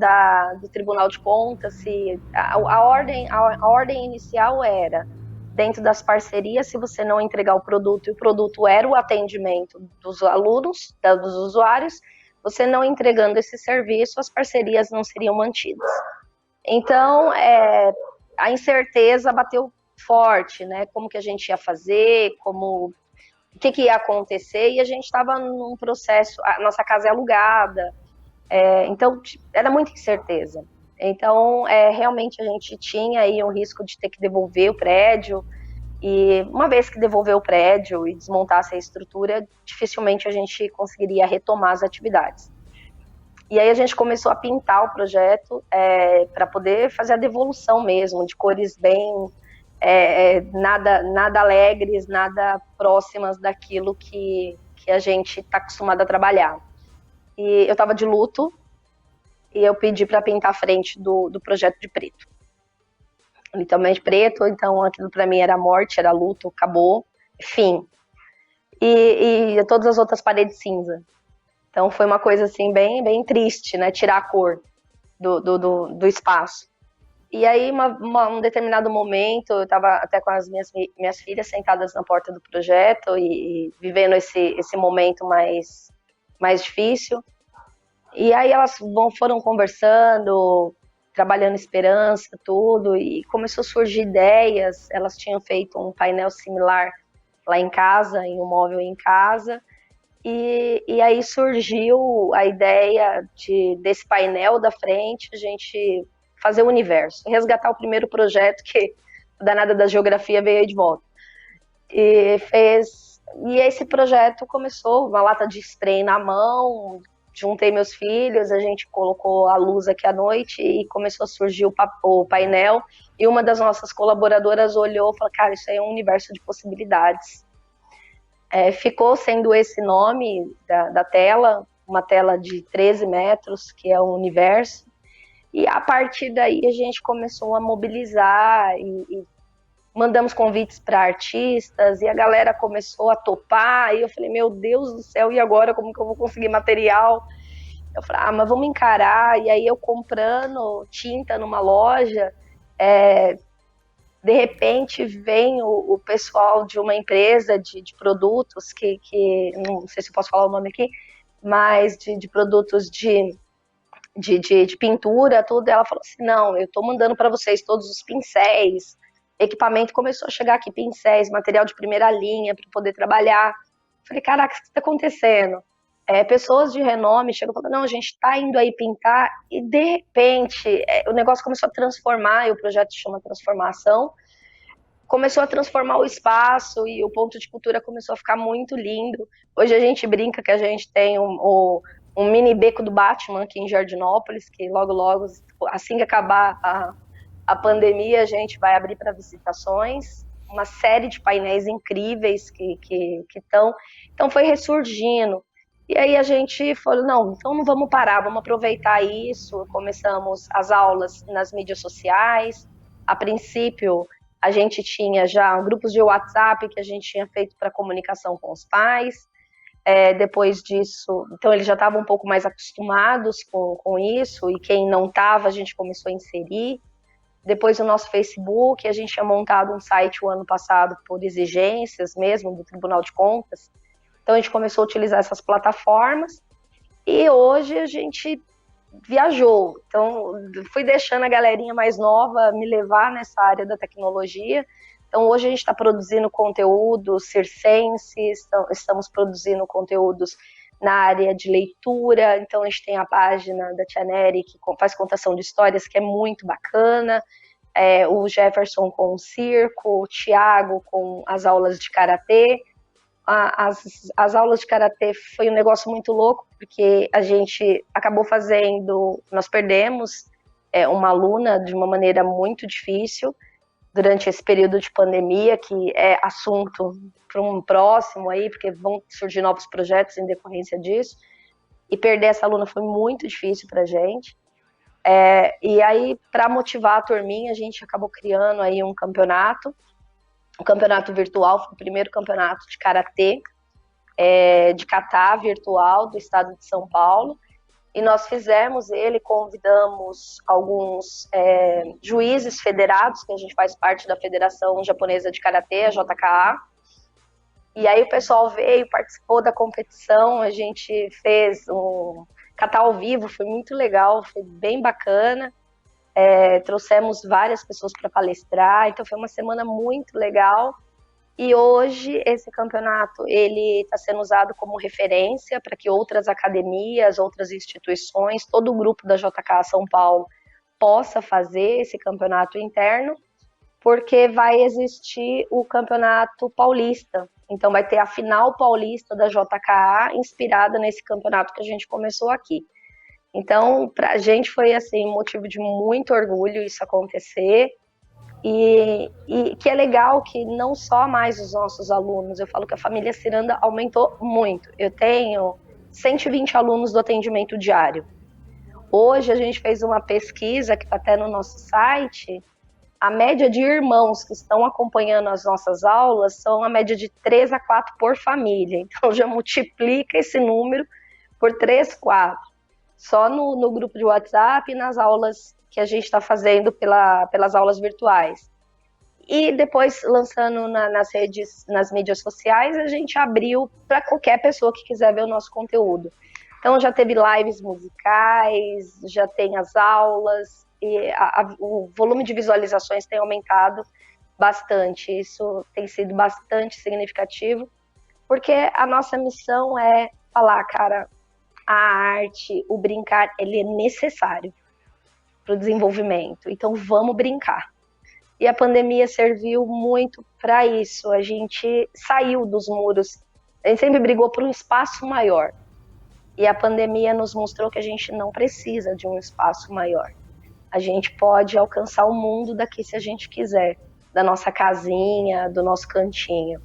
do Tribunal de Contas, se a ordem inicial era, dentro das parcerias, se você não entregar o produto, e o produto era o atendimento dos alunos, dos usuários, você não entregando esse serviço, as parcerias não seriam mantidas. Então, a incerteza bateu forte, né? Como que a gente ia fazer, o que ia acontecer, e a gente estava num processo, a nossa casa é alugada, então era muita incerteza. Então, realmente a gente tinha aí um risco de ter que devolver o prédio, e uma vez que devolver o prédio e desmontasse a estrutura, dificilmente a gente conseguiria retomar as atividades. E aí a gente começou a pintar o projeto para poder fazer a devolução mesmo, de cores bem, nada alegres, nada próximas daquilo que a gente está acostumado a trabalhar. E eu estava de luto, e eu pedi para pintar a frente do projeto de preto. Literalmente preto, então aquilo para mim era morte, era luto, acabou, fim. E todas as outras paredes cinza. Então foi uma coisa assim bem triste, né, tirar a cor do espaço. E aí um determinado momento, eu estava até com as minhas filhas sentadas na porta do projeto e vivendo esse momento mais difícil. E aí elas foram conversando, trabalhando esperança, tudo, e começou a surgir ideias. Elas tinham feito um painel similar lá em casa, em um móvel em casa, e aí surgiu a ideia desse painel da frente, a gente fazer o universo, resgatar o primeiro projeto que o danado da geografia veio aí de volta. E esse projeto começou, uma lata de spray na mão, juntei meus filhos, a gente colocou a luz aqui à noite e começou a surgir o painel, e uma das nossas colaboradoras olhou e falou, cara, isso aí é um universo de possibilidades. Ficou sendo esse nome da tela, uma tela de 13 metros, que é o universo, e a partir daí a gente começou a mobilizar e mandamos convites para artistas, e a galera começou a topar, e eu falei, meu Deus do céu, e agora como que eu vou conseguir material? Eu falei, mas vamos encarar. E aí eu comprando tinta numa loja, de repente vem o pessoal de uma empresa de produtos, que não sei se eu posso falar o nome aqui, mas de produtos de pintura, tudo. Ela falou assim, não, eu estou mandando para vocês todos os pincéis, equipamento começou a chegar aqui, pincéis, material de primeira linha para poder trabalhar. Falei, caraca, o que está acontecendo? Pessoas de renome chegam e falam, não, a gente está indo aí pintar, e de repente o negócio começou a transformar, e o projeto chama Transformação, começou a transformar o espaço, e o ponto de cultura começou a ficar muito lindo. Hoje a gente brinca que a gente tem um mini beco do Batman aqui em Jardinópolis, que logo, assim que acabar a pandemia, a gente vai abrir para visitações, uma série de painéis incríveis que estão. Então foi ressurgindo. E aí a gente falou, não, então não vamos parar, vamos aproveitar isso. Começamos as aulas nas mídias sociais. A princípio, a gente tinha já grupos de WhatsApp que a gente tinha feito para comunicação com os pais. Depois disso, então eles já estavam um pouco mais acostumados com isso, e quem não estava, a gente começou a inserir. Depois o nosso Facebook, a gente tinha montado um site o ano passado por exigências mesmo do Tribunal de Contas. Então a gente começou a utilizar essas plataformas, e hoje a gente viajou. Então fui deixando a galerinha mais nova me levar nessa área da tecnologia. Então hoje a gente está produzindo conteúdos circenses, estamos produzindo conteúdos na área de leitura. Então a gente tem a página da Tia Nery, que faz contação de histórias, que é muito bacana, o Jefferson com o circo, o Thiago com as aulas de karatê. As aulas de karatê foi um negócio muito louco, porque a gente acabou nós perdemos uma aluna de uma maneira muito difícil, durante esse período de pandemia, que é assunto para um próximo aí, porque vão surgir novos projetos em decorrência disso, e perder essa aluna foi muito difícil para a gente. E aí, para motivar a turminha, a gente acabou criando aí um campeonato virtual, foi o primeiro campeonato de karatê, de kata virtual do estado de São Paulo, e nós fizemos ele, convidamos alguns juízes federados, que a gente faz parte da Federação Japonesa de Karatê, a JKA, e aí o pessoal veio, participou da competição, a gente fez um kata ao vivo, foi muito legal, foi bem bacana, trouxemos várias pessoas para palestrar, então foi uma semana muito legal. E hoje esse campeonato ele está sendo usado como referência para que outras academias, outras instituições, todo o grupo da JK São Paulo possa fazer esse campeonato interno, porque vai existir o campeonato paulista. Então vai ter a final paulista da JKA inspirada nesse campeonato que a gente começou aqui. Então, para a gente foi assim, motivo de muito orgulho isso acontecer. E que é legal que não só mais os nossos alunos, eu falo que a família Ciranda aumentou muito. Eu tenho 120 alunos do atendimento diário. Hoje a gente fez uma pesquisa que está até no nosso site, a média de irmãos que estão acompanhando as nossas aulas são a média de 3 a 4 por família. Então já multiplica esse número por 3, 4. Só no grupo de WhatsApp e nas aulas que a gente está fazendo pelas aulas virtuais. E depois, lançando nas redes, nas mídias sociais, a gente abriu para qualquer pessoa que quiser ver o nosso conteúdo. Então, já teve lives musicais, já tem as aulas, e o volume de visualizações tem aumentado bastante. Isso tem sido bastante significativo, porque a nossa missão é falar, cara, a arte, o brincar, ele é necessário para o desenvolvimento. Então, vamos brincar. E a pandemia serviu muito para isso. A gente saiu dos muros. A gente sempre brigou por um espaço maior. E a pandemia nos mostrou que a gente não precisa de um espaço maior. A gente pode alcançar o mundo daqui se a gente quiser, da nossa casinha, do nosso cantinho.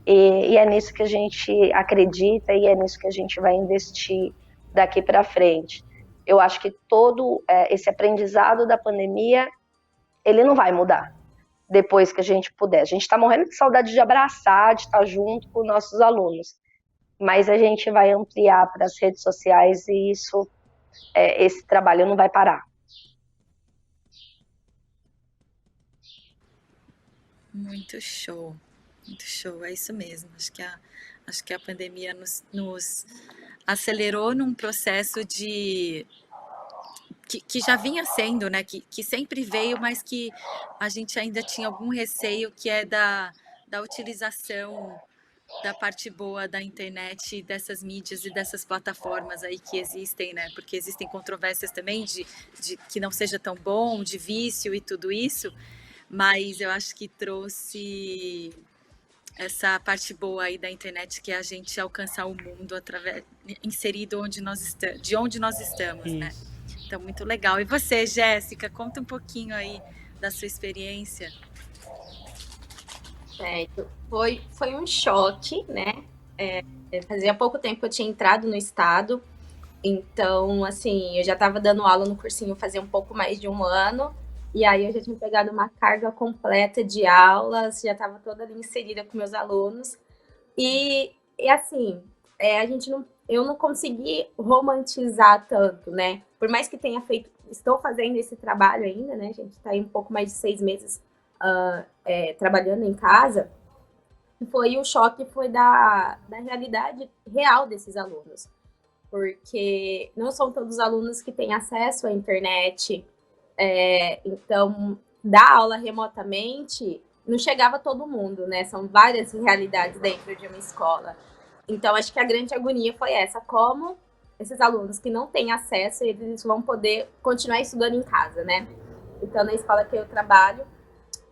E é nisso que a gente acredita e é nisso que a gente vai investir daqui para frente. Eu acho que todo esse aprendizado da pandemia, ele não vai mudar depois que a gente puder. A gente está morrendo de saudade de abraçar, de estar junto com nossos alunos. Mas a gente vai ampliar para as redes sociais e esse trabalho não vai parar. Muito show, é isso mesmo. Acho que a pandemia nos acelerou num processo que já vinha sendo, né? Que sempre veio, mas que a gente ainda tinha algum receio, que é da utilização da parte boa da internet, dessas mídias e dessas plataformas aí que existem, né? Porque existem controvérsias também de que não seja tão bom, de vício e tudo isso, mas eu acho que trouxe essa parte boa aí da internet, que é a gente alcançar o mundo inserido de onde nós estamos, isso, né? Então, muito legal. E você, Jéssica, conta um pouquinho aí da sua experiência. Certo. Foi um choque, né? Fazia pouco tempo que eu tinha entrado no estado, então, assim, eu já estava dando aula no cursinho fazia um pouco mais de um ano, e aí eu já tinha pegado uma carga completa de aulas, já estava toda ali inserida com meus alunos, e assim, eu não consegui romantizar tanto, né? Por mais que tenha estou fazendo esse trabalho ainda, né? A gente está aí um pouco mais de 6 meses trabalhando em casa. O choque foi da realidade real desses alunos, porque não são todos os alunos que têm acesso à internet, então, dar aula remotamente não chegava a todo mundo, né? São várias realidades dentro de uma escola. Então, acho que a grande agonia foi essa, como esses alunos que não têm acesso, eles vão poder continuar estudando em casa, né? Então, na escola que eu trabalho,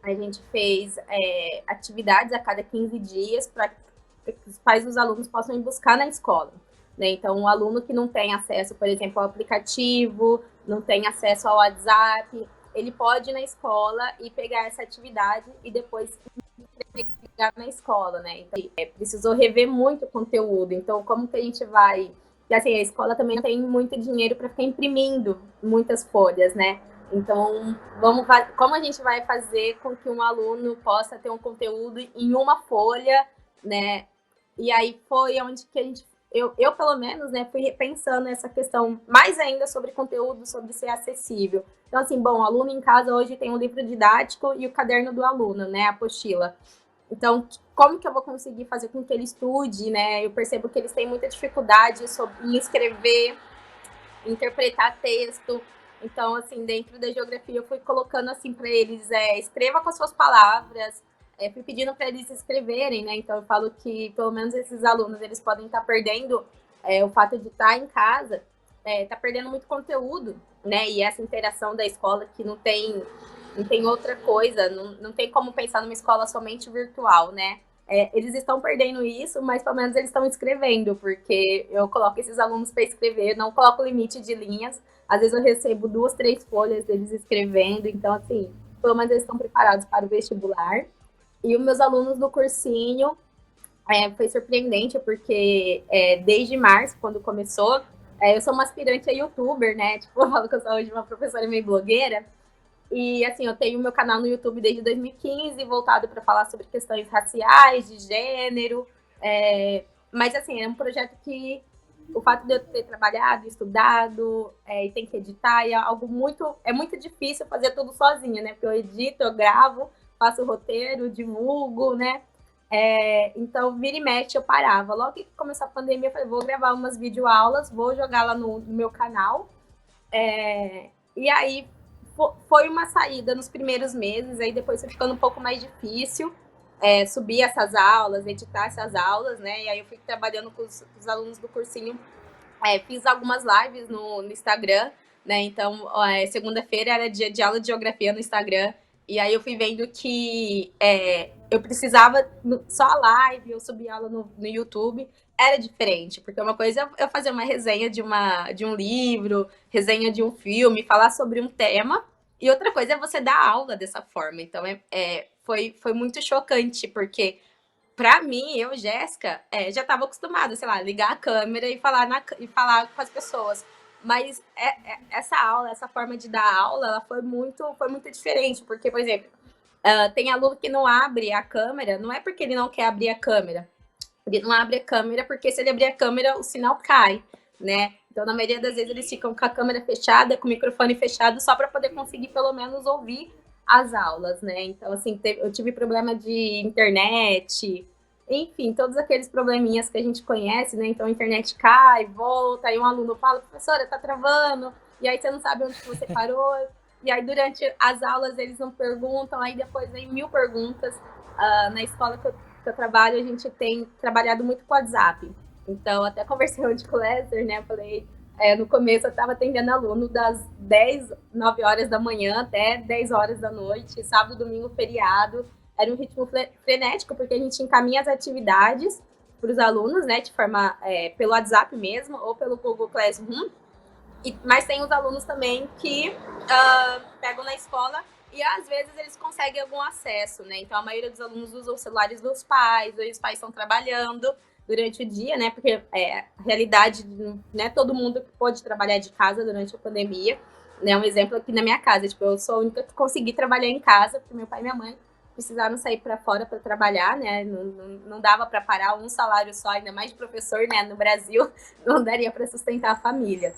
a gente fez atividades a cada 15 dias para que os pais dos alunos possam ir buscar na escola, né? Então, um aluno que não tem acesso, por exemplo, ao aplicativo, não tem acesso ao WhatsApp, ele pode ir na escola e pegar essa atividade e depois entregar na escola, né? Então, precisou rever muito o conteúdo. Então, como que a gente vai... E assim, a escola também não tem muito dinheiro para ficar imprimindo muitas folhas, né? Então, como a gente vai fazer com que um aluno possa ter um conteúdo em uma folha, né? E aí foi onde que a gente... Eu pelo menos, né, fui repensando essa questão mais ainda sobre conteúdo, sobre ser acessível. Então, assim, bom, o aluno em casa hoje tem um livro didático e o caderno do aluno, né, a apostila. Então, como que eu vou conseguir fazer com que ele estude, né? Eu percebo que eles têm muita dificuldade em escrever, interpretar texto. Então, assim, dentro da geografia eu fui colocando assim para eles, escreva com as suas palavras, fui pedindo para eles escreverem, né? Então eu falo que pelo menos esses alunos eles podem estar perdendo o fato de estar em casa, tá perdendo muito conteúdo, né? E essa interação da escola que não tem outra coisa, não tem como pensar numa escola somente virtual, né? Eles estão perdendo isso, mas pelo menos eles estão escrevendo, porque eu coloco esses alunos para escrever, não coloco limite de linhas. Às vezes eu recebo 2, 3 folhas deles escrevendo, então assim, pelo menos eles estão preparados para o vestibular. E os meus alunos do cursinho, foi surpreendente, porque desde março, quando começou, eu sou uma aspirante a youtuber, né? Tipo, eu falo que eu sou hoje uma professora meio blogueira. E, assim, eu tenho meu canal no YouTube desde 2015, voltado para falar sobre questões raciais, de gênero. Mas, assim, é um projeto que o fato de eu ter trabalhado, estudado, e tem que editar, é muito difícil fazer tudo sozinha, né? Porque eu edito, eu gravo, faço o roteiro, divulgo, né? Então, vira e mexe, eu parava. Logo que começou a pandemia, eu falei, vou gravar umas videoaulas, vou jogar lá no meu canal. E aí, foi uma saída nos primeiros meses, aí depois foi ficando um pouco mais difícil subir essas aulas, editar essas aulas, né? E aí eu fui trabalhando com os alunos do cursinho, fiz algumas lives no Instagram, né? Então, segunda-feira era dia de aula de geografia no Instagram, e aí eu fui vendo que eu precisava, só a live, eu subir aula no YouTube, era diferente, porque uma coisa é eu fazer uma resenha de um livro, resenha de um filme, falar sobre um tema, e outra coisa é você dar aula dessa forma. Então, foi muito chocante, porque, pra mim, eu, Jéssica, já estava acostumada, sei lá, ligar a câmera e falar com as pessoas. Mas essa aula, essa forma de dar aula, ela foi muito diferente, porque, por exemplo, tem aluno que não abre a câmera, não é porque ele não quer abrir a câmera, ele não abre a câmera porque se ele abrir a câmera, o sinal cai, né? Então, na maioria das vezes, eles ficam com a câmera fechada, com o microfone fechado, só para poder conseguir, pelo menos, ouvir as aulas, né? Então, assim, eu tive problema de internet, enfim, todos aqueles probleminhas que a gente conhece, né? Então, a internet cai, volta, aí um aluno fala, professora, tá travando, e aí você não sabe onde que você parou, e aí durante as aulas eles não perguntam, aí depois vem 1000 perguntas. Na escola que eu trabalho, a gente tem trabalhado muito com o WhatsApp. Então, até conversei hoje com o Lester, né? Eu falei, no começo eu estava atendendo aluno das 9 horas da manhã até 10 horas da noite, sábado, domingo, feriado. Era um ritmo frenético, porque a gente encaminha as atividades para os alunos, né? De forma, pelo WhatsApp mesmo, ou pelo Google Classroom. Mas tem os alunos também que pegam na escola e às vezes eles conseguem algum acesso, né? Então a maioria dos alunos usam os celulares dos pais, ou os pais estão trabalhando durante o dia, né? Porque a realidade, né? Todo mundo pôde trabalhar de casa durante a pandemia, né? Um exemplo aqui na minha casa, tipo, eu sou a única que consegui trabalhar em casa, porque meu pai e minha mãe precisaram sair para fora para trabalhar, né? Não dava para parar um salário só, ainda mais de professor, né? No Brasil, não daria para sustentar a família.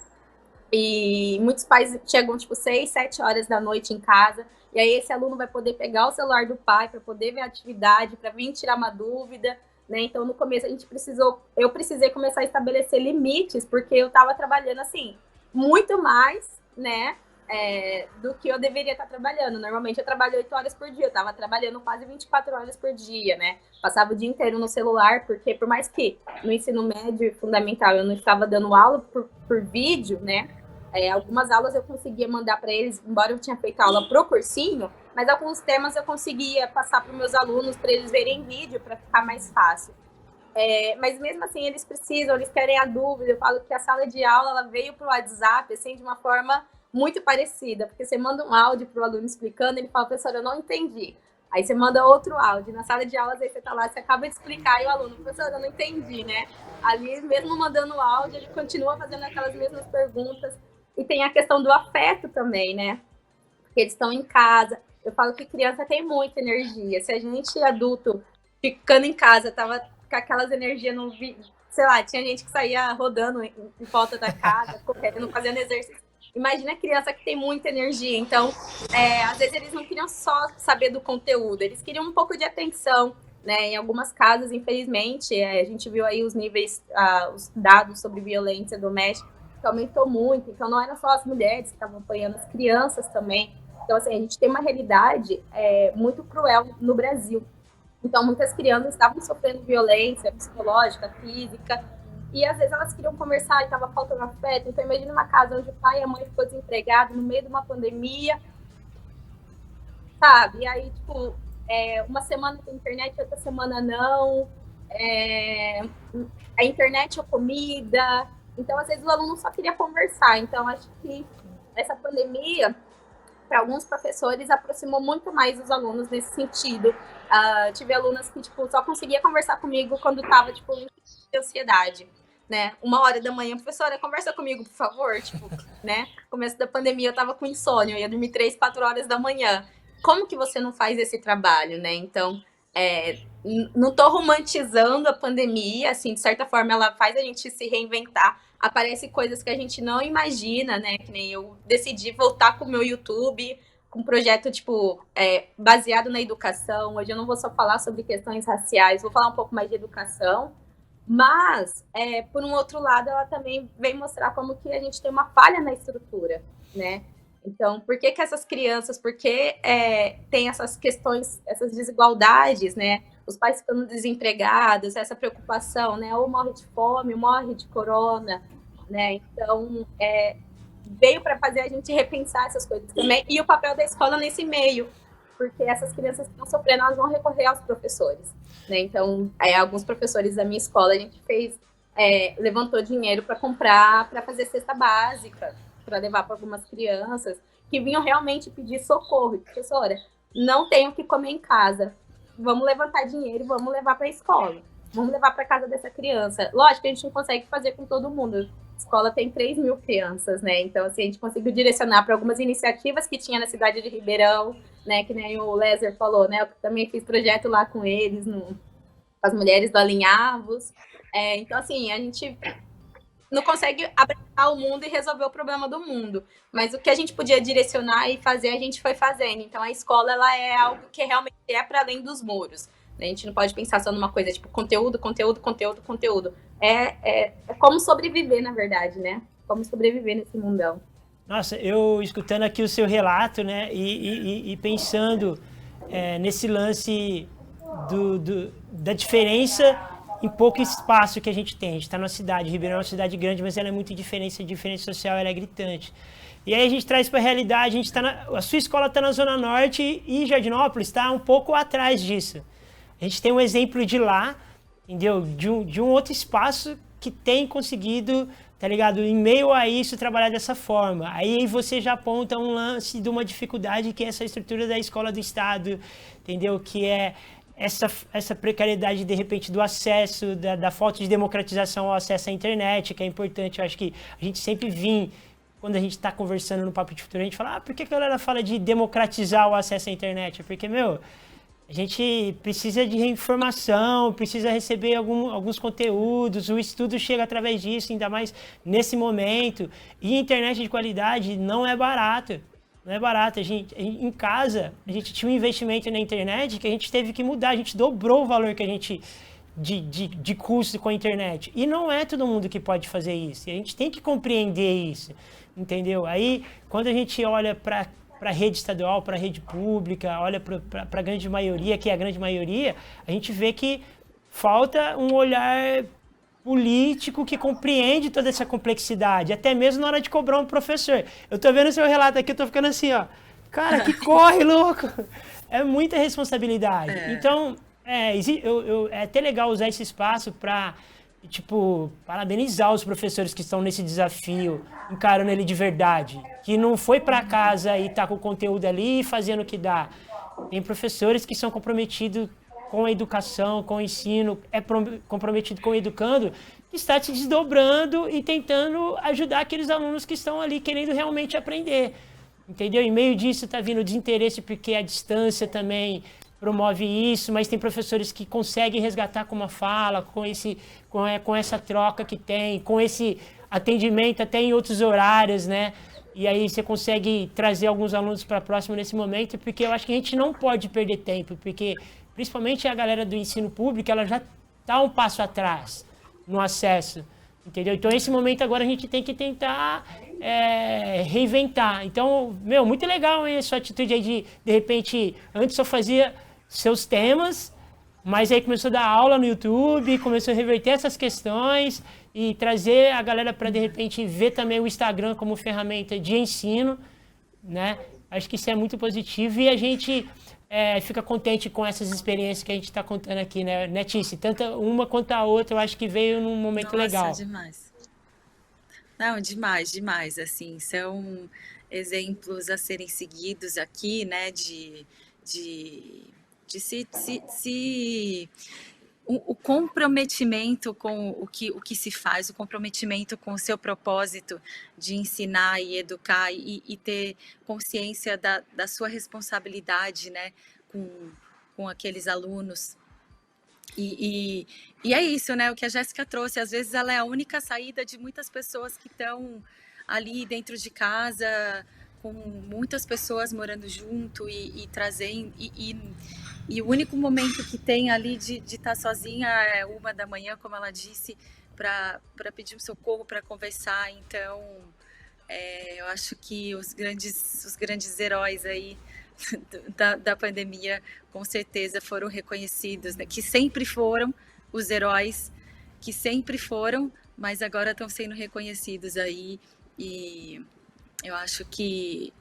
E muitos pais chegam, tipo, 6, 7 horas da noite em casa, e aí esse aluno vai poder pegar o celular do pai para poder ver a atividade, para vir tirar uma dúvida, né? Então, no começo, eu precisei começar a estabelecer limites, porque eu estava trabalhando, assim, muito mais, né, do que eu deveria estar trabalhando. Normalmente, eu trabalho 8 horas por dia, eu estava trabalhando quase 24 horas por dia, né? Passava o dia inteiro no celular, porque por mais que no ensino médio e fundamental eu não estava dando aula por vídeo, né? Algumas aulas eu conseguia mandar para eles, embora eu tinha feito aula pro cursinho, mas alguns temas eu conseguia passar para os meus alunos para eles verem vídeo, para ficar mais fácil. Mas mesmo assim eles querem a dúvida. Eu falo que a sala de aula ela veio para o WhatsApp assim, de uma forma muito parecida, porque você manda um áudio para o aluno explicando, ele fala, professor, eu não entendi. Aí você manda outro áudio. Na sala de aula, às vezes você tá lá, você acaba de explicar e o aluno, professor, eu não entendi, né? Ali, mesmo mandando o áudio, ele continua fazendo aquelas mesmas perguntas. E tem a questão do afeto também, né? Porque eles estão em casa. Eu falo que criança tem muita energia. Se a gente, adulto, ficando em casa, tava com aquelas energias, no, sei lá, tinha gente que saía rodando em volta da casa, correndo, fazendo exercício. Imagina a criança que tem muita energia. Então, às vezes eles não queriam só saber do conteúdo, eles queriam um pouco de atenção, né? Em algumas casas, infelizmente, a gente viu aí os níveis, os dados sobre violência doméstica, que aumentou muito. Então, não eram só as mulheres que estavam apanhando, as crianças também. Então, assim, a gente tem uma realidade muito cruel no Brasil. Então, muitas crianças estavam sofrendo violência psicológica, física, e às vezes elas queriam conversar e estava faltando afeto. Então, imagina uma casa onde o pai e a mãe ficou desempregados no meio de uma pandemia, sabe? E aí, tipo, uma semana tem internet, outra semana não. A internet é comida. Então, às vezes, o aluno só queria conversar. Então, acho que essa pandemia, para alguns professores, aproximou muito mais os alunos nesse sentido. Tive alunas que, tipo, só conseguia conversar comigo quando estava, tipo, em ansiedade, né? 1h da manhã, professora, conversa comigo, por favor, tipo, né? Começo da pandemia, eu estava com insônia, eu ia dormir 3, 4 horas da manhã. Como que você não faz esse trabalho, né? Então, não tô romantizando a pandemia, assim, de certa forma ela faz a gente se reinventar. Aparecem coisas que a gente não imagina, né? Que nem eu decidi voltar com o meu YouTube, com um projeto, tipo, baseado na educação. Hoje eu não vou só falar sobre questões raciais, vou falar um pouco mais de educação. Mas, por um outro lado, ela também vem mostrar como que a gente tem uma falha na estrutura, né? Então, por que essas crianças, por que tem essas questões, essas desigualdades, né? Os pais ficando desempregados, essa preocupação, né? Ou morre de fome, ou morre de corona, né? Então, veio para fazer a gente repensar essas coisas também. E o papel da escola nesse meio, porque essas crianças que estão sofrendo, elas vão recorrer aos professores, né? Então, alguns professores da minha escola, a gente levantou dinheiro para comprar, para fazer cesta básica, para levar para algumas crianças que vinham realmente pedir socorro. Professora, não tenho o que comer em casa. Vamos levantar dinheiro e vamos levar para a escola. Vamos levar para casa dessa criança. Lógico que a gente não consegue fazer com todo mundo. A escola tem 3.000 crianças, né? Então, assim, a gente conseguiu direcionar para algumas iniciativas que tinha na cidade de Ribeirão, né? Que nem o Lézer falou, né? Eu também fiz projeto lá com eles, com as mulheres do Alinhavos. Então, assim, a gente não consegue abraçar o mundo e resolver o problema do mundo. Mas o que a gente podia direcionar e fazer, a gente foi fazendo. Então, a escola, ela é algo que realmente é para além dos muros. A gente não pode pensar só numa coisa, tipo, conteúdo, conteúdo, conteúdo, conteúdo. É como sobreviver, na verdade, né? Como sobreviver nesse mundão. Nossa, eu escutando aqui o seu relato, né? E pensando nesse lance da diferença em pouco espaço que a gente tem. A gente está numa cidade, Ribeirão é uma cidade grande, mas ela é muito diferente, a diferença social ela é gritante. E aí a gente traz para a realidade, a sua escola está na Zona Norte e Jardinópolis está um pouco atrás disso. A gente tem um exemplo de lá, entendeu? De um outro espaço que tem conseguido, tá ligado? Em meio a isso, trabalhar dessa forma. Aí você já aponta um lance de uma dificuldade que é essa estrutura da escola do Estado, entendeu? Que é essa precariedade, de repente, do acesso, da falta de democratização ao acesso à internet, que é importante. Eu acho que a gente sempre quando a gente está conversando no Papo de Futuro, a gente fala, por que a galera fala de democratizar o acesso à internet? Porque, a gente precisa de informação, precisa receber alguns conteúdos, o estudo chega através disso, ainda mais nesse momento. E internet de qualidade não é barato. Não é barato. Em casa, a gente tinha um investimento na internet que a gente teve que mudar. A gente dobrou o valor que a gente de custo com a internet. E não é todo mundo que pode fazer isso. E a gente tem que compreender isso, entendeu? Aí, quando a gente olha para a rede estadual, para a rede pública, olha para a grande maioria, que é a grande maioria, a gente vê que falta um olhar político que compreende toda essa complexidade, até mesmo na hora de cobrar um professor. Eu tô vendo o seu relato aqui, eu tô ficando assim, ó, cara, que corre, louco! É muita responsabilidade. Então, é até legal usar esse espaço para e, tipo, parabenizar os professores que estão nesse desafio, encarando ele de verdade. Que não foi para casa e tá com o conteúdo ali e fazendo o que dá. Tem professores que são comprometidos com a educação, com o ensino, comprometido com o educando, que está se desdobrando e tentando ajudar aqueles alunos que estão ali querendo realmente aprender. Entendeu? Em meio disso está vindo o desinteresse, porque a distância também promove isso, mas tem professores que conseguem resgatar com uma fala, com essa troca que tem, com esse atendimento até em outros horários, né? E aí você consegue trazer alguns alunos para próximo nesse momento, porque eu acho que a gente não pode perder tempo, porque principalmente a galera do ensino público, ela já está um passo atrás no acesso, entendeu? Então, esse momento agora a gente tem que tentar reinventar. Então, muito legal, hein, essa atitude aí de repente, antes só fazia seus temas, mas aí começou a dar aula no YouTube, começou a reverter essas questões e trazer a galera para, de repente, ver também o Instagram como ferramenta de ensino, né? Acho que isso é muito positivo e a gente fica contente com essas experiências que a gente está contando aqui, né, Tice? Tanto uma quanto a outra, eu acho que veio num momento legal. Nossa, demais. Não, demais, demais, assim, são exemplos a serem seguidos aqui, né, de o comprometimento com o que se faz, o comprometimento com o seu propósito de ensinar e educar e ter consciência da sua responsabilidade, né, com aqueles alunos. E é isso, né, o que a Jéssica trouxe, às vezes ela é a única saída de muitas pessoas que estão ali dentro de casa, com muitas pessoas morando junto e trazendo... E o único momento que tem ali de estar sozinha é 1h, como ela disse, para pedir um socorro, para conversar. Então, eu acho que os grandes heróis aí da pandemia, com certeza, foram reconhecidos, né? Que sempre foram os heróis, que sempre foram, mas agora estão sendo reconhecidos aí. E eu acho que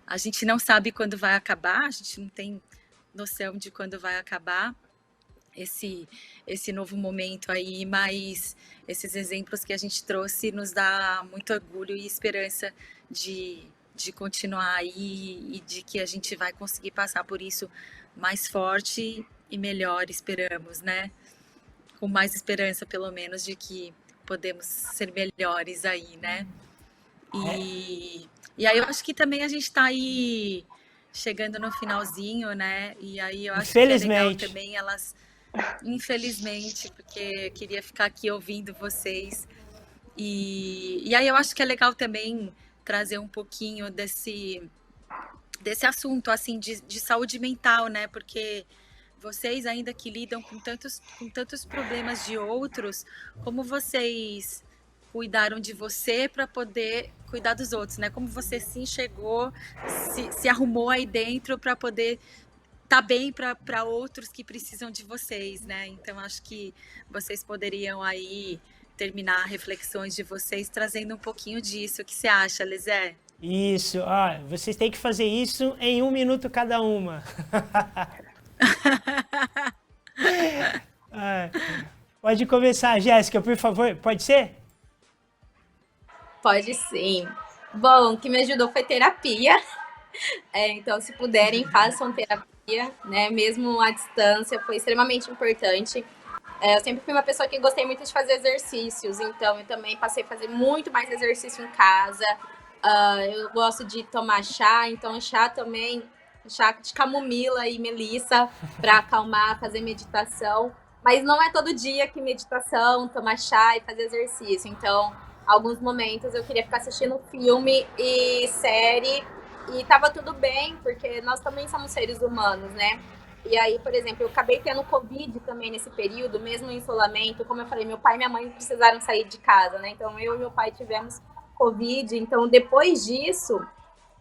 a gente não sabe quando vai acabar, a gente não tem noção de quando vai acabar esse novo momento aí, mas esses exemplos que a gente trouxe nos dá muito orgulho e esperança de continuar aí e de que a gente vai conseguir passar por isso mais forte e melhor, esperamos, né? Com mais esperança, pelo menos, de que podemos ser melhores aí, né? E aí eu acho que também a gente está aí chegando no finalzinho, né? E aí eu acho que é legal também elas, infelizmente, porque eu queria ficar aqui ouvindo vocês. E aí eu acho que é legal também trazer um pouquinho desse assunto, assim, de saúde mental, né? Porque vocês ainda que lidam com tantos problemas de outros, como vocês cuidaram de você para poder cuidar dos outros, né? Como você se enxergou, se arrumou aí dentro para poder estar bem para outros que precisam de vocês, né? Então, acho que vocês poderiam aí terminar reflexões de vocês trazendo um pouquinho disso. O que você acha, Lizé? Isso, vocês têm que fazer isso em 1 minuto cada uma. Pode começar, Jéssica, por favor, pode ser? Pode sim. Bom, o que me ajudou foi terapia. Então, se puderem, façam terapia, né? Mesmo à distância, foi extremamente importante. Eu sempre fui uma pessoa que gostei muito de fazer exercícios, então eu também passei a fazer muito mais exercício em casa. Eu gosto de tomar chá, então chá também, chá de camomila e melissa para acalmar, fazer meditação. Mas não é todo dia que meditação, tomar chá e fazer exercício. Então, alguns momentos eu queria ficar assistindo filme e série e tava tudo bem, porque nós também somos seres humanos, né? E aí, por exemplo, eu acabei tendo Covid também nesse período, mesmo em isolamento. Como eu falei, meu pai e minha mãe precisaram sair de casa, né? Então, eu e meu pai tivemos Covid. Então, depois disso,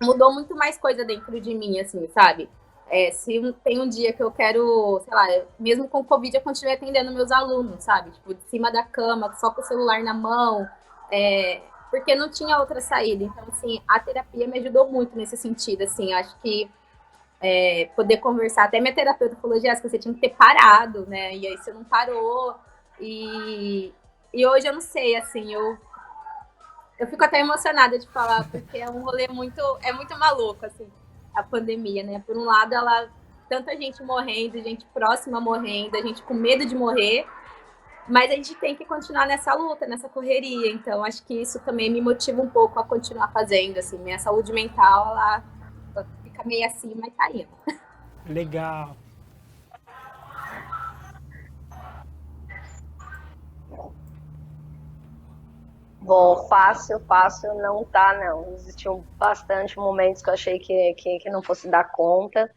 mudou muito mais coisa dentro de mim, assim, sabe? Se tem um dia que eu quero, sei lá, mesmo com Covid, eu continuei atendendo meus alunos, sabe? Tipo, de cima da cama, só com o celular na mão, porque não tinha outra saída. Então, assim, a terapia me ajudou muito nesse sentido, assim, acho que poder conversar, até minha terapeuta falou, Jéssica, você tinha que ter parado, né, e aí você não parou, E hoje eu não sei, assim, eu fico até emocionada de falar, porque é um rolê muito maluco, assim, a pandemia, né? Por um lado, tanta gente morrendo, gente próxima morrendo, a gente com medo de morrer, mas a gente tem que continuar nessa luta, nessa correria. Então, acho que isso também me motiva um pouco a continuar fazendo, assim. Minha saúde mental, ela fica meio assim, mas tá indo. Legal. Bom, fácil não tá, não. Existiam bastante momentos que eu achei que não fosse dar conta.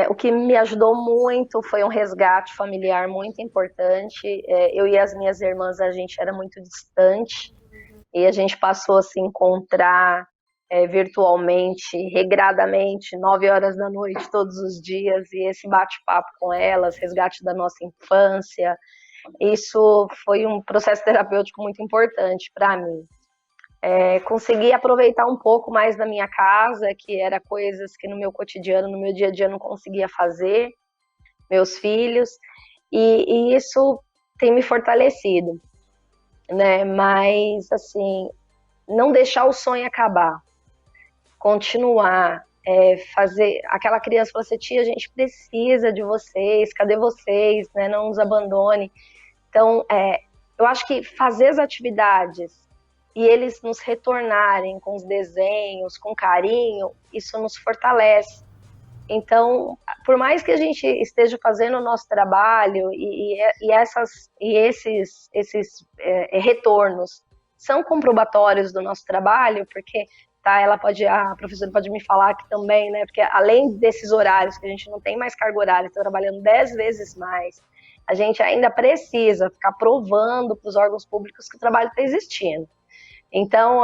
O que me ajudou muito foi um resgate familiar muito importante. Eu e as minhas irmãs, a gente era muito distante e a gente passou a se encontrar virtualmente, regradamente, 9 horas da noite, todos os dias, e esse bate-papo com elas, resgate da nossa infância, isso foi um processo terapêutico muito importante para mim. Consegui aproveitar um pouco mais da minha casa, que era coisas que no meu cotidiano, no meu dia a dia, eu não conseguia fazer, meus filhos, e isso tem me fortalecido, né? Mas, assim, não deixar o sonho acabar, continuar, fazer. Aquela criança falou assim: tia, a gente precisa de vocês, cadê vocês, né? Não nos abandone. Então, eu acho que fazer as atividades e eles nos retornarem com os desenhos, com carinho, isso nos fortalece. Então, por mais que a gente esteja fazendo o nosso trabalho esses retornos são comprobatórios do nosso trabalho, porque a professora pode me falar que também, né? Porque além desses horários que a gente não tem mais carga horária, está trabalhando 10 vezes mais, a gente ainda precisa ficar provando para os órgãos públicos que o trabalho está existindo. Então,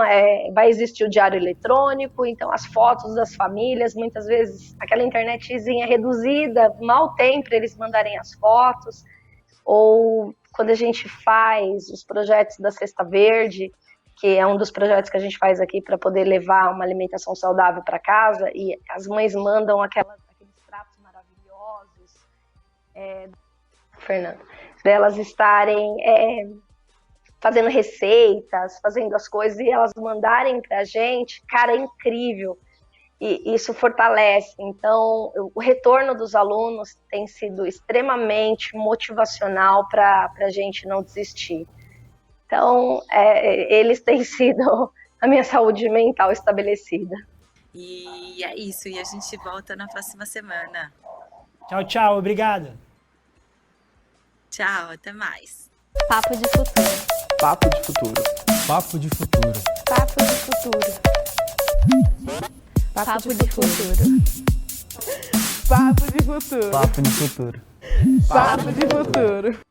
vai existir o diário eletrônico, então as fotos das famílias, muitas vezes aquela internetzinha reduzida, mal tem para eles mandarem as fotos, ou quando a gente faz os projetos da Cesta Verde, que é um dos projetos que a gente faz aqui para poder levar uma alimentação saudável para casa, e as mães mandam aqueles pratos maravilhosos, Fernanda, delas estarem fazendo receitas, fazendo as coisas, e elas mandarem para a gente, cara, é incrível, e isso fortalece. Então, o retorno dos alunos tem sido extremamente motivacional para a gente não desistir. Então, eles têm sido a minha saúde mental estabelecida. E é isso, e a gente volta na próxima semana. Tchau, tchau, obrigado. Tchau, até mais. Papo de futuro. Papo de futuro. Papo de futuro. Papo de futuro. Papo de futuro. Papo de futuro. Papo de futuro. Papo de futuro.